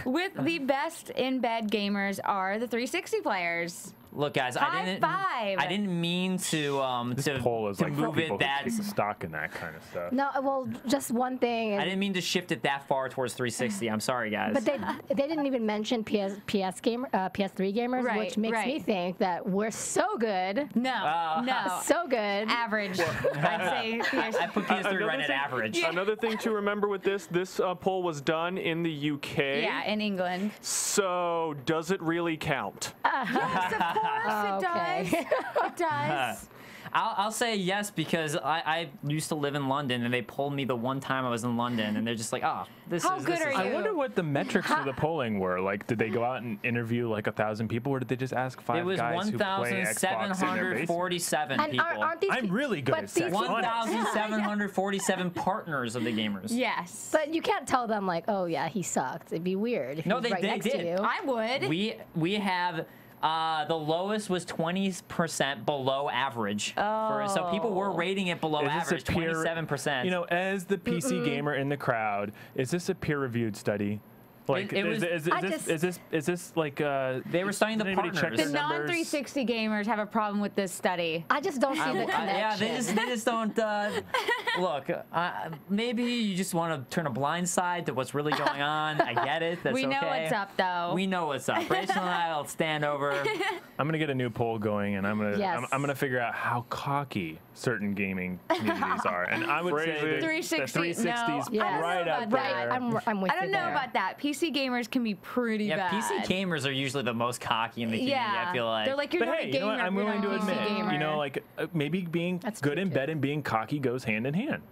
With the best in bed gamers are the 360 players. Look, guys, I didn't mean to This poll is like move for people it that who take stock in that kind of stuff. No, well, just one thing. I didn't mean to shift it that far towards 360. I'm sorry, guys. But they didn't even mention PS3 gamers, Right, which makes me think that we're so good. No. So good. Average. I'd say I put PS3 right at average. Another thing to remember with this poll was done in the UK. Yeah, in England. So does it really count? Yes, of course it does. It does. I'll say yes, because I used to live in London, and they polled me the one time I was in London, and they're just like, oh, this is. I wonder what the metrics for the polling were. Like, did they go out and interview like 1,000 people, or did they just ask 5 guys who play Xbox in their basement? 1,747 people. I'm really good at sex. 1,747 partners of the gamers. Yes. But you can't tell them like, oh yeah, he sucked. It'd be weird if No, he's they right next did. to you. I would. We have. The lowest was 20% below average. So people were rating it below average, 27%. You know, as the PC gamer in the crowd, is this a peer-reviewed study? Like, is this like they were studying the partners. The non-360 gamers have a problem with this study. I just don't see the connection. Yeah, they just don't. Look, maybe you just want to turn a blind side to what's really going on. I get it. That's we know okay. what's up, though. We know what's up. Rachel and I'll stand over. I'm gonna get a new poll going, and I'm gonna figure out how cocky certain gaming communities are, and I would say the 360's right up there. I'm with you. I don't know about that. PC gamers can be pretty bad. PC gamers are usually the most cocky in the community. I feel like. They're like, you're not a gamer. You know what? I'm willing to admit, you know, like maybe being good in bed and being cocky goes hand in hand.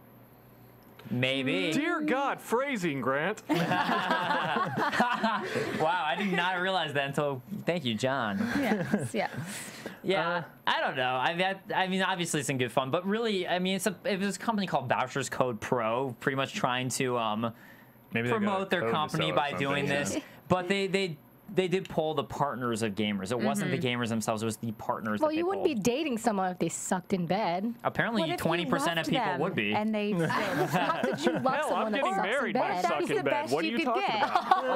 Maybe. Dear God, phrasing, Grant. Wow, I did not realize that until. Thank you, John. Yes. Yeah, I don't know. I mean, obviously it's in good fun, but really, I mean, it was a company called Vouchers Code Pro, pretty much trying to promote their company by doing this. But they did poll the partners of gamers. It wasn't the gamers themselves; it was the partners. Well, you wouldn't be dating someone if they sucked in bed. Apparently, 20% of people would be. And they. How could you love someone that sucks married in by bed? suck in bed. What are you talking about?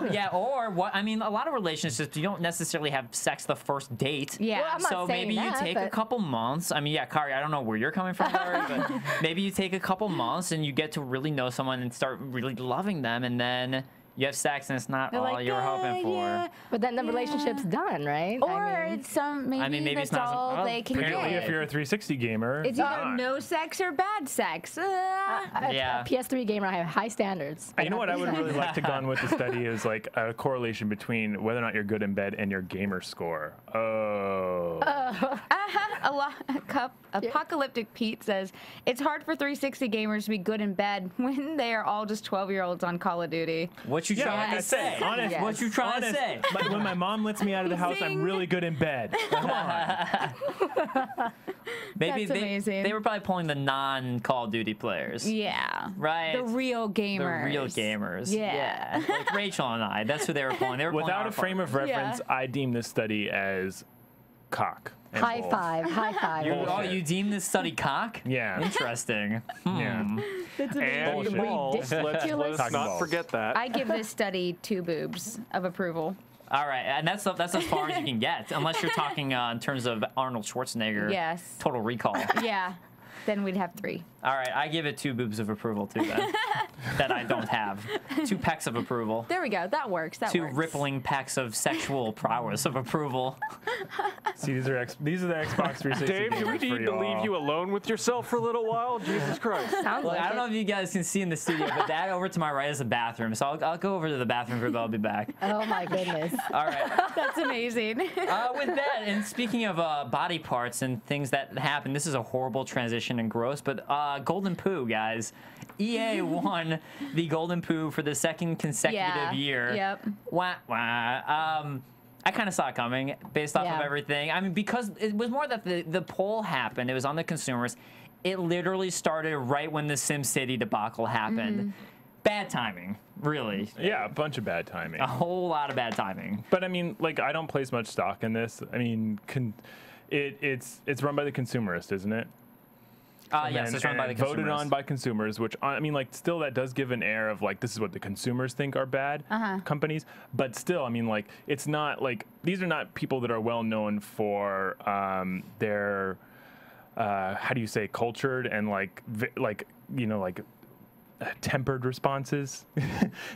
Okay. Or what? I mean, a lot of relationships, you don't necessarily have sex the first date. Yeah. Well, I'm not so saying maybe you take a couple months. I mean, yeah, Kaori, I don't know where you're coming from, Kaori, but maybe you take a couple months and you get to really know someone and start really loving them, and then you have sex and it's not all you're hoping for. Yeah. But then the relationship's done, right? Or it's maybe it's that's not all they can Apparently, get. if you're a 360 gamer, It's either no sex or bad sex. A PS3 gamer, I have high standards. You know what I would really like to go on with the study is like a correlation between whether or not you're good in bed and your gamer score. Apocalyptic Pete says, it's hard for 360 gamers to be good in bed when they are all just 12-year-olds on Call of Duty. What you trying to say? Honest, Yes. What you trying to say? When my mom lets me out of the house, I'm really good in bed. Come on. Maybe That's amazing. they were probably pulling the non-Call of Duty players. Yeah. Right. The real gamers. The real gamers. Yeah. Like Rachel and I. That's who they were pulling. They were pulling Without our a frame of reference, I deem this study as cock. and High bull. five. High five. Oh, you deem this study cock? Yeah. Interesting. Yeah. That's And amazing. balls. Let's Ridiculous. not balls. forget that. I give this study 2 boobs of approval. All right, and that's as far as you can get, unless you're talking in terms of Arnold Schwarzenegger. Yes. Total Recall. Yeah. Then we'd have 3. All right, I give it 2 boobs of approval too. Then that I don't have. 2 pecks of approval. There we go. That works. That 2 works. rippling pecks of sexual prowess of approval. See, these are the Xbox 360 Dave, do we gamers for need to y'all. leave you alone with yourself for a little while? Jesus Christ. Sounds Look, like I don't know it. if you guys can see in the studio, but that over to my right is a bathroom. So I'll go over to the bathroom group. I'll be back. Oh my goodness. All right. That's amazing. With that, and speaking of body parts and things that happen, this is a horrible transition and gross, but Golden Poo, guys. EA won the Golden Poo for the second consecutive year. Yep. Wah, wah. I kind of saw it coming based off of Yeah. everything. I mean, because it was more that the poll happened. It was on the consumers. It literally started right when the SimCity debacle happened. Bad timing, really. Yeah, a bunch of bad timing. A whole lot of bad timing. But I mean, like, I don't place much stock in this. I mean, it's run by the consumerist, isn't it? Yes, it's run by the voted consumers. on by consumers, which I mean, like, still that does give an air of like this is what the consumers think are bad companies. But still, I mean, like, it's not like these are not people that are well known for their how do you say cultured and like tempered responses.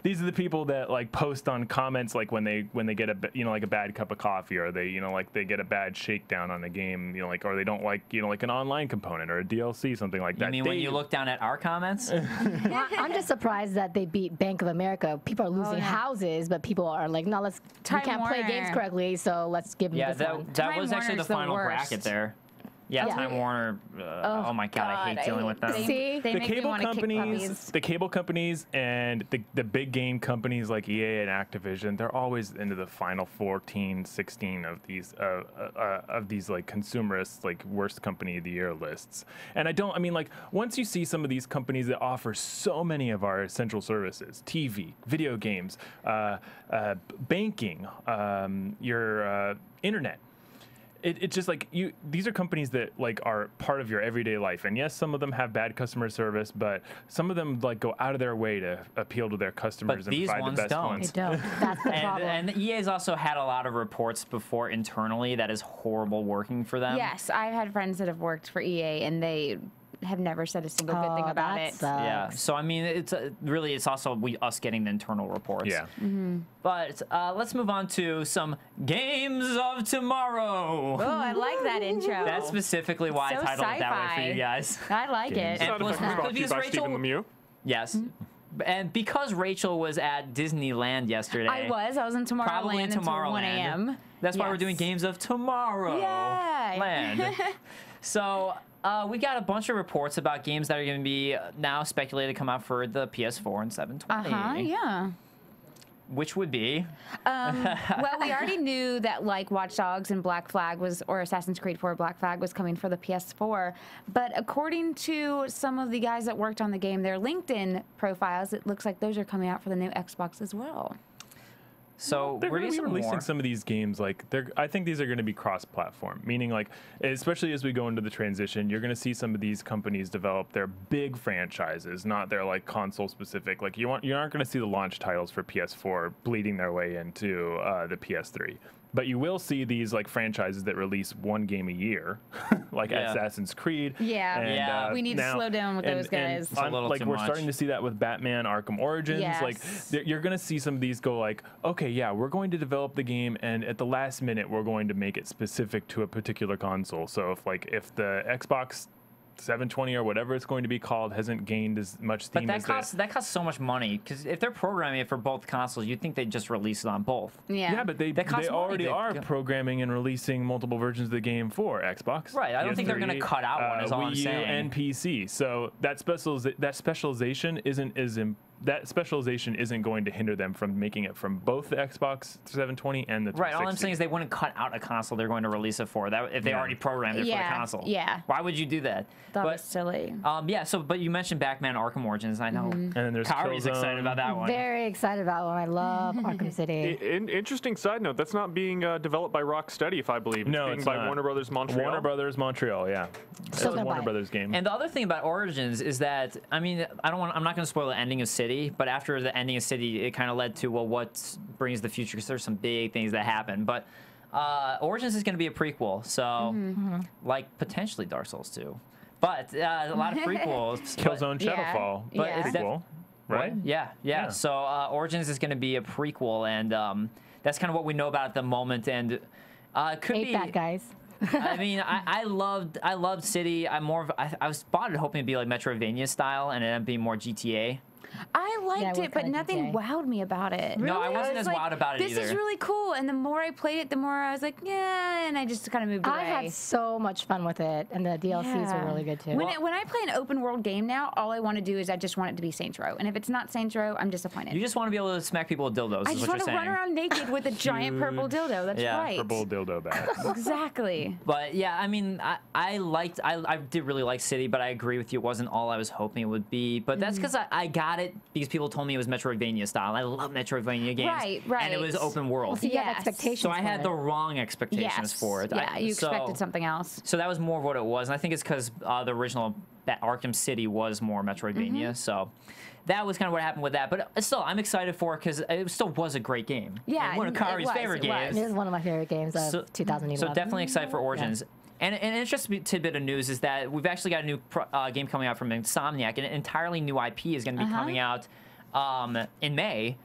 These are the people that like post on comments like when they get a like a bad cup of coffee, or they like they get a bad shakedown on a game, like, or they don't like like an online component or a DLC, something like that. You mean when you look down at our comments? I'm just surprised that they beat Bank of America. People are losing houses, but people are like, no, we Time can't play Warner. games correctly, so let's give them Yeah, this one. that Time was actually the Warner's the final worst. bracket there. Yeah, Yeah. Time Warner. Oh my God, I hate dealing with them. See? They the make me cable want to kick puppies. the cable companies and the big game companies like EA and Activision, they're always into the final 14, 16 of these like consumerist, like, worst company of the year lists. And I mean, like, once you see some of these companies that offer so many of our essential services, TV, video games, banking, your internet, it's just like these are companies that like are part of your everyday life, and yes, some of them have bad customer service, but some of them like go out of their way to appeal to their customers But and these provide ones the best don't. ones. They don't. That's the problem. And EA's also had a lot of reports before internally that is horrible working for them. Yes, I've had friends that have worked for EA, and they have never said a single good thing Oh, about that it. sucks. Yeah. So I mean, it's really it's also us getting the internal reports. Yeah. But let's move on to some games of tomorrow. Oh, I like that intro. That's specifically why So I titled it that way for sci-fi. you guys. I like it. And Sound plus, effect was brought to you because by Rachel- Stephen Lemieux. Yes. And because Rachel was at Disneyland yesterday. I was in Tomorrowland Probably until 1 Tomorrowland. a.m. That's why we're Yes. doing games of tomorrow. Yay. Land. So we got a bunch of reports about games that are going to be now speculated to come out for the PS4 and 720. Yeah. Which would be Well, we already knew that like Watch Dogs and Black Flag or Assassin's Creed 4 Black Flag was coming for the PS4. But according to some of the guys that worked on the game, their LinkedIn profiles, it looks like those are coming out for the new Xbox as well. so They're we're going to be releasing some of these games. Like, I think these are going to be cross-platform, meaning like, especially as we go into the transition, you're going to see some of these companies develop their big franchises, not their like console-specific. Like, you aren't going to see the launch titles for PS4 bleeding their way into the PS3. But you will see these like franchises that release one game a year, like Yeah. Assassin's Creed. Yeah. and, Yeah. We need to now- slow down with those guys. It's a little like too we're much. starting to see that with Batman: Arkham Origins. Like Yes. you're going to see some of these go like, okay, yeah, we're going to develop the game, and at the last minute, we're going to make it specific to a particular console. So if the Xbox 720 or whatever it's going to be called hasn't gained as much steam. But that costs so much money because if they're programming it for both consoles, you'd think they'd just release it on both. Yeah, but they already are programming and releasing multiple versions of the game for Xbox. Right. I don't think they're going to cut out one. Is all I'm Wii U saying. and PC. So that specialization isn't going to hinder them from making it from both the Xbox 720 and the 360. Right. All I'm saying is they wouldn't cut out a console they're going to release it for. That if they already programmed it for the console. Yeah. Why would you do that? That was silly. Yeah. So, but you mentioned Batman Arkham Origins. I know. And then there's Kaori's excited about that one. Very excited about one. I love Arkham City. Interesting side note, that's not being developed by Rocksteady, if I believe. No, it's being by Warner Brothers Montreal. Warner Brothers Montreal, yeah. It's a Warner Brothers game. And the other thing about Origins is that, I mean, I'm not going to spoil the ending of City, but after the ending of City, it kind of led to, well, what brings the future? Because there's some big things that happen. But Origins is going to be a prequel, so like potentially Dark Souls 2. But a lot of prequels. Killzone Shadowfall. But it's prequel, right? Yeah. So Origins is going to be a prequel, and that's kind of what we know about at the moment. And it could be bad guys. I mean, I loved City. I was bought it hoping to be like Metroidvania style, and it ended up being more GTA. I liked it, but nothing wowed me about it. No, I wasn't as wowed about it this either. This is really cool, and the more I played it, the more I was like, yeah, and I just kind of moved away. I had so much fun with it, and the DLCs were really good too. When I play an open world game now, all I want to do is I just want it to be Saints Row, and if it's not Saints Row, I'm disappointed. You just want to be able to smack people with dildos. I just want to run around naked with a giant purple dildo. That's right. Purple dildo bag. Exactly. But yeah, I mean, I did really like City, but I agree with you. It wasn't all I was hoping it would be. But that's because I got it because people told me it was Metroidvania style. I love Metroidvania games. Right. And it was open world. Well, so you had expectations. So I had the wrong expectations for it. Yeah, you expected something else. So that was more of what it was. And I think it's because the original Arkham City was more Metroidvania. So that was kind of what happened with that. But still, I'm excited for it because it still was a great game. Yeah. And one of Kaori's favorite games. It was one of my favorite games of 2011. So definitely excited for Origins. Yeah. And an interesting tidbit of news is that we've actually got a new game coming out from Insomniac. An entirely new IP is going to be coming out in May.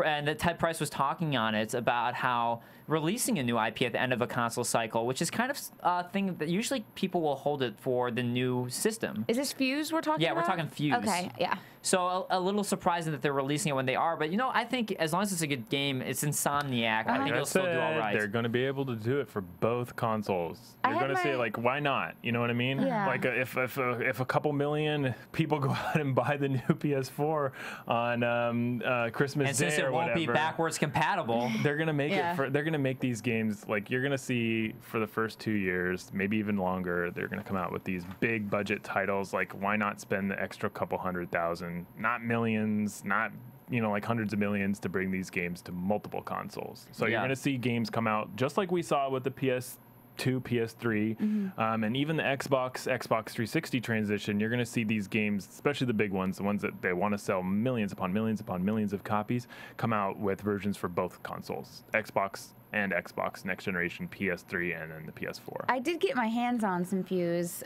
And Ted Price was talking on it about how releasing a new IP at the end of a console cycle, which is kind of a thing that usually people will hold it for the new system. Is this Fuse we're talking about? Yeah, we're talking Fuse. Okay, yeah. So a little surprising that they're releasing it when they are, but I think as long as it's a good game, it's Insomniac. I think it'll still do all right. They're going to be able to do it for both consoles. You're going to say like, why not? You know what I mean? Yeah. Like if a couple million people go out and buy the new PS4 on Christmas and Day since it won't be backwards compatible, they're going to make it. They're going to make these games like you're going to see for the first 2 years, maybe even longer. They're going to come out with these big budget titles. Like, why not spend the extra couple $100,000? Not millions, not like hundreds of millions to bring these games to multiple consoles. So you're going to see games come out just like we saw with the PS2, PS3, and even the Xbox 360 transition. You're going to see these games, especially the big ones, the ones that they want to sell millions upon millions upon millions of copies, come out with versions for both consoles, Xbox and Xbox next generation, PS3, and then the PS4. I did get my hands on some Fuse.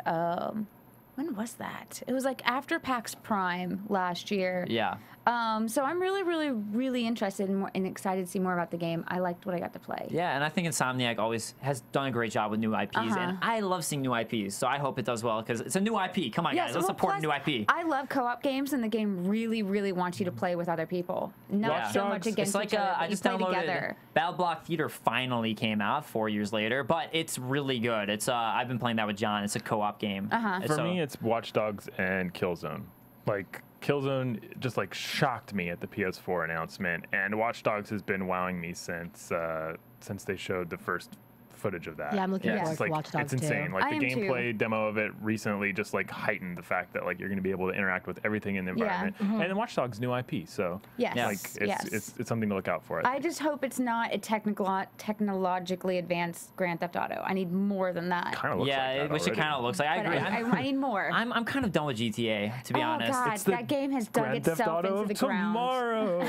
When was that? It was like after PAX Prime last year. Yeah. So I'm really, really, really interested and excited to see more about the game. I liked what I got to play. Yeah, and I think Insomniac always has done a great job with new IPs, and I love seeing new IPs, so I hope it does well, because it's a new IP. Come on, guys, let's support a new IP. I love co-op games, and the game really, really wants you to play with other people. Not so much against each other, I just downloaded Battle Block Theater finally came out 4 years later, but it's really good. It's I've been playing that with John. It's a co-op game. For me, it's Watch Dogs and Killzone. Like, Killzone just like shocked me at the PS4 announcement, and Watch Dogs has been wowing me since they showed the first footage of that. Yeah, I'm looking forward to like, Watch Dogs It's insane. too. Like the gameplay demo of it recently just like heightened the fact that like you're going to be able to interact with everything in the environment. And then Watch Dogs new IP, so like it's something to look out for. I just hope it's not a technologically advanced Grand Theft Auto. I need more than that. Kind of looks like that which it kind of looks like. I agree. I need more. I'm kind of done with GTA, to be honest. God, that game has dug itself into the ground. Tomorrow.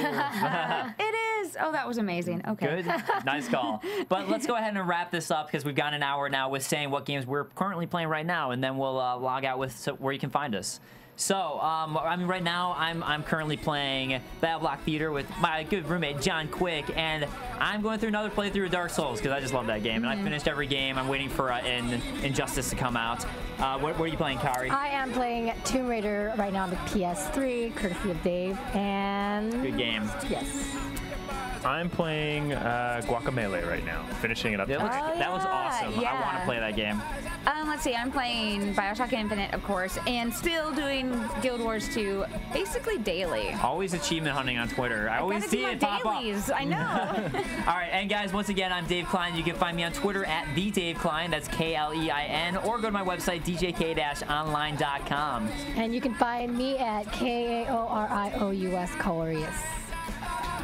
It is. Oh, that was amazing. Okay. Good. Nice call. But let's go ahead and wrap this up, because we've got an hour now with saying what games we're currently playing right now, and then we'll log out with where you can find us. So, I mean, right now I'm currently playing Battle Block Theater with my good roommate John Quick, and I'm going through another playthrough of Dark Souls because I just love that game, and I finished every game. I'm waiting for Injustice to come out. What are you playing, Kaori? I am playing Tomb Raider right now on the PS3, courtesy of Dave, and good game. Yes. I'm playing Guacamelee right now, finishing it up. That was awesome. Yeah. I want to play that game. Let's see, I'm playing Bioshock Infinite, of course, and still doing Guild Wars 2 basically daily. Always achievement hunting on Twitter. I always see it pop up. I know. All right, and guys, once again, I'm Dave Klein. You can find me on Twitter at @TheDaveKlein. That's Klein, or go to my website, djk-online.com. And you can find me at KAORIOUS Kaorius.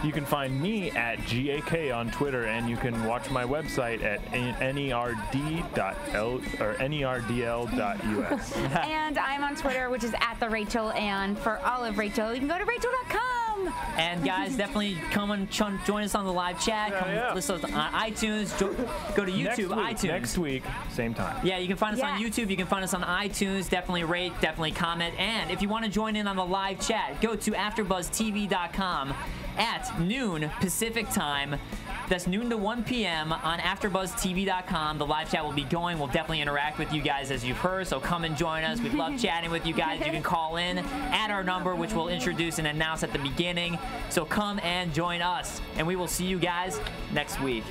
You can find me at GAK on Twitter, and you can watch my website at nerdl.us. And I'm on Twitter, which is @TheRachel, and for all of Rachel, you can go to rachel.com. And guys, definitely come and join us on the live chat. Come listen to us on iTunes. Go to YouTube, iTunes. Next week, same time. Yeah, you can find us on YouTube. You can find us on iTunes. Definitely rate, definitely comment. And if you want to join in on the live chat, go to AfterBuzzTV.com at noon Pacific time. That's noon to 1 p.m. on AfterBuzzTV.com. The live chat will be going. We'll definitely interact with you guys as you've heard, so come and join us. We love chatting with you guys. You can call in at our number, which we'll introduce and announce at the beginning. So come and join us, and we will see you guys next week.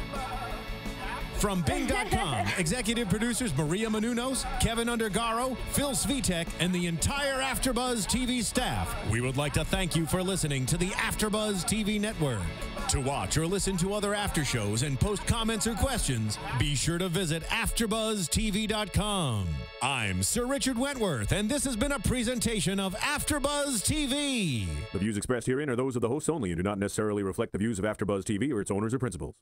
From Bing.com, executive producers Maria Menounos, Kevin Undergaro, Phil Svitek, and the entire AfterBuzz TV staff, we would like to thank you for listening to the AfterBuzz TV network. To watch or listen to other after shows and post comments or questions, be sure to visit AfterBuzzTV.com. I'm Sir Richard Wentworth, and this has been a presentation of AfterBuzz TV. The views expressed herein are those of the hosts only and do not necessarily reflect the views of AfterBuzz TV or its owners or principals.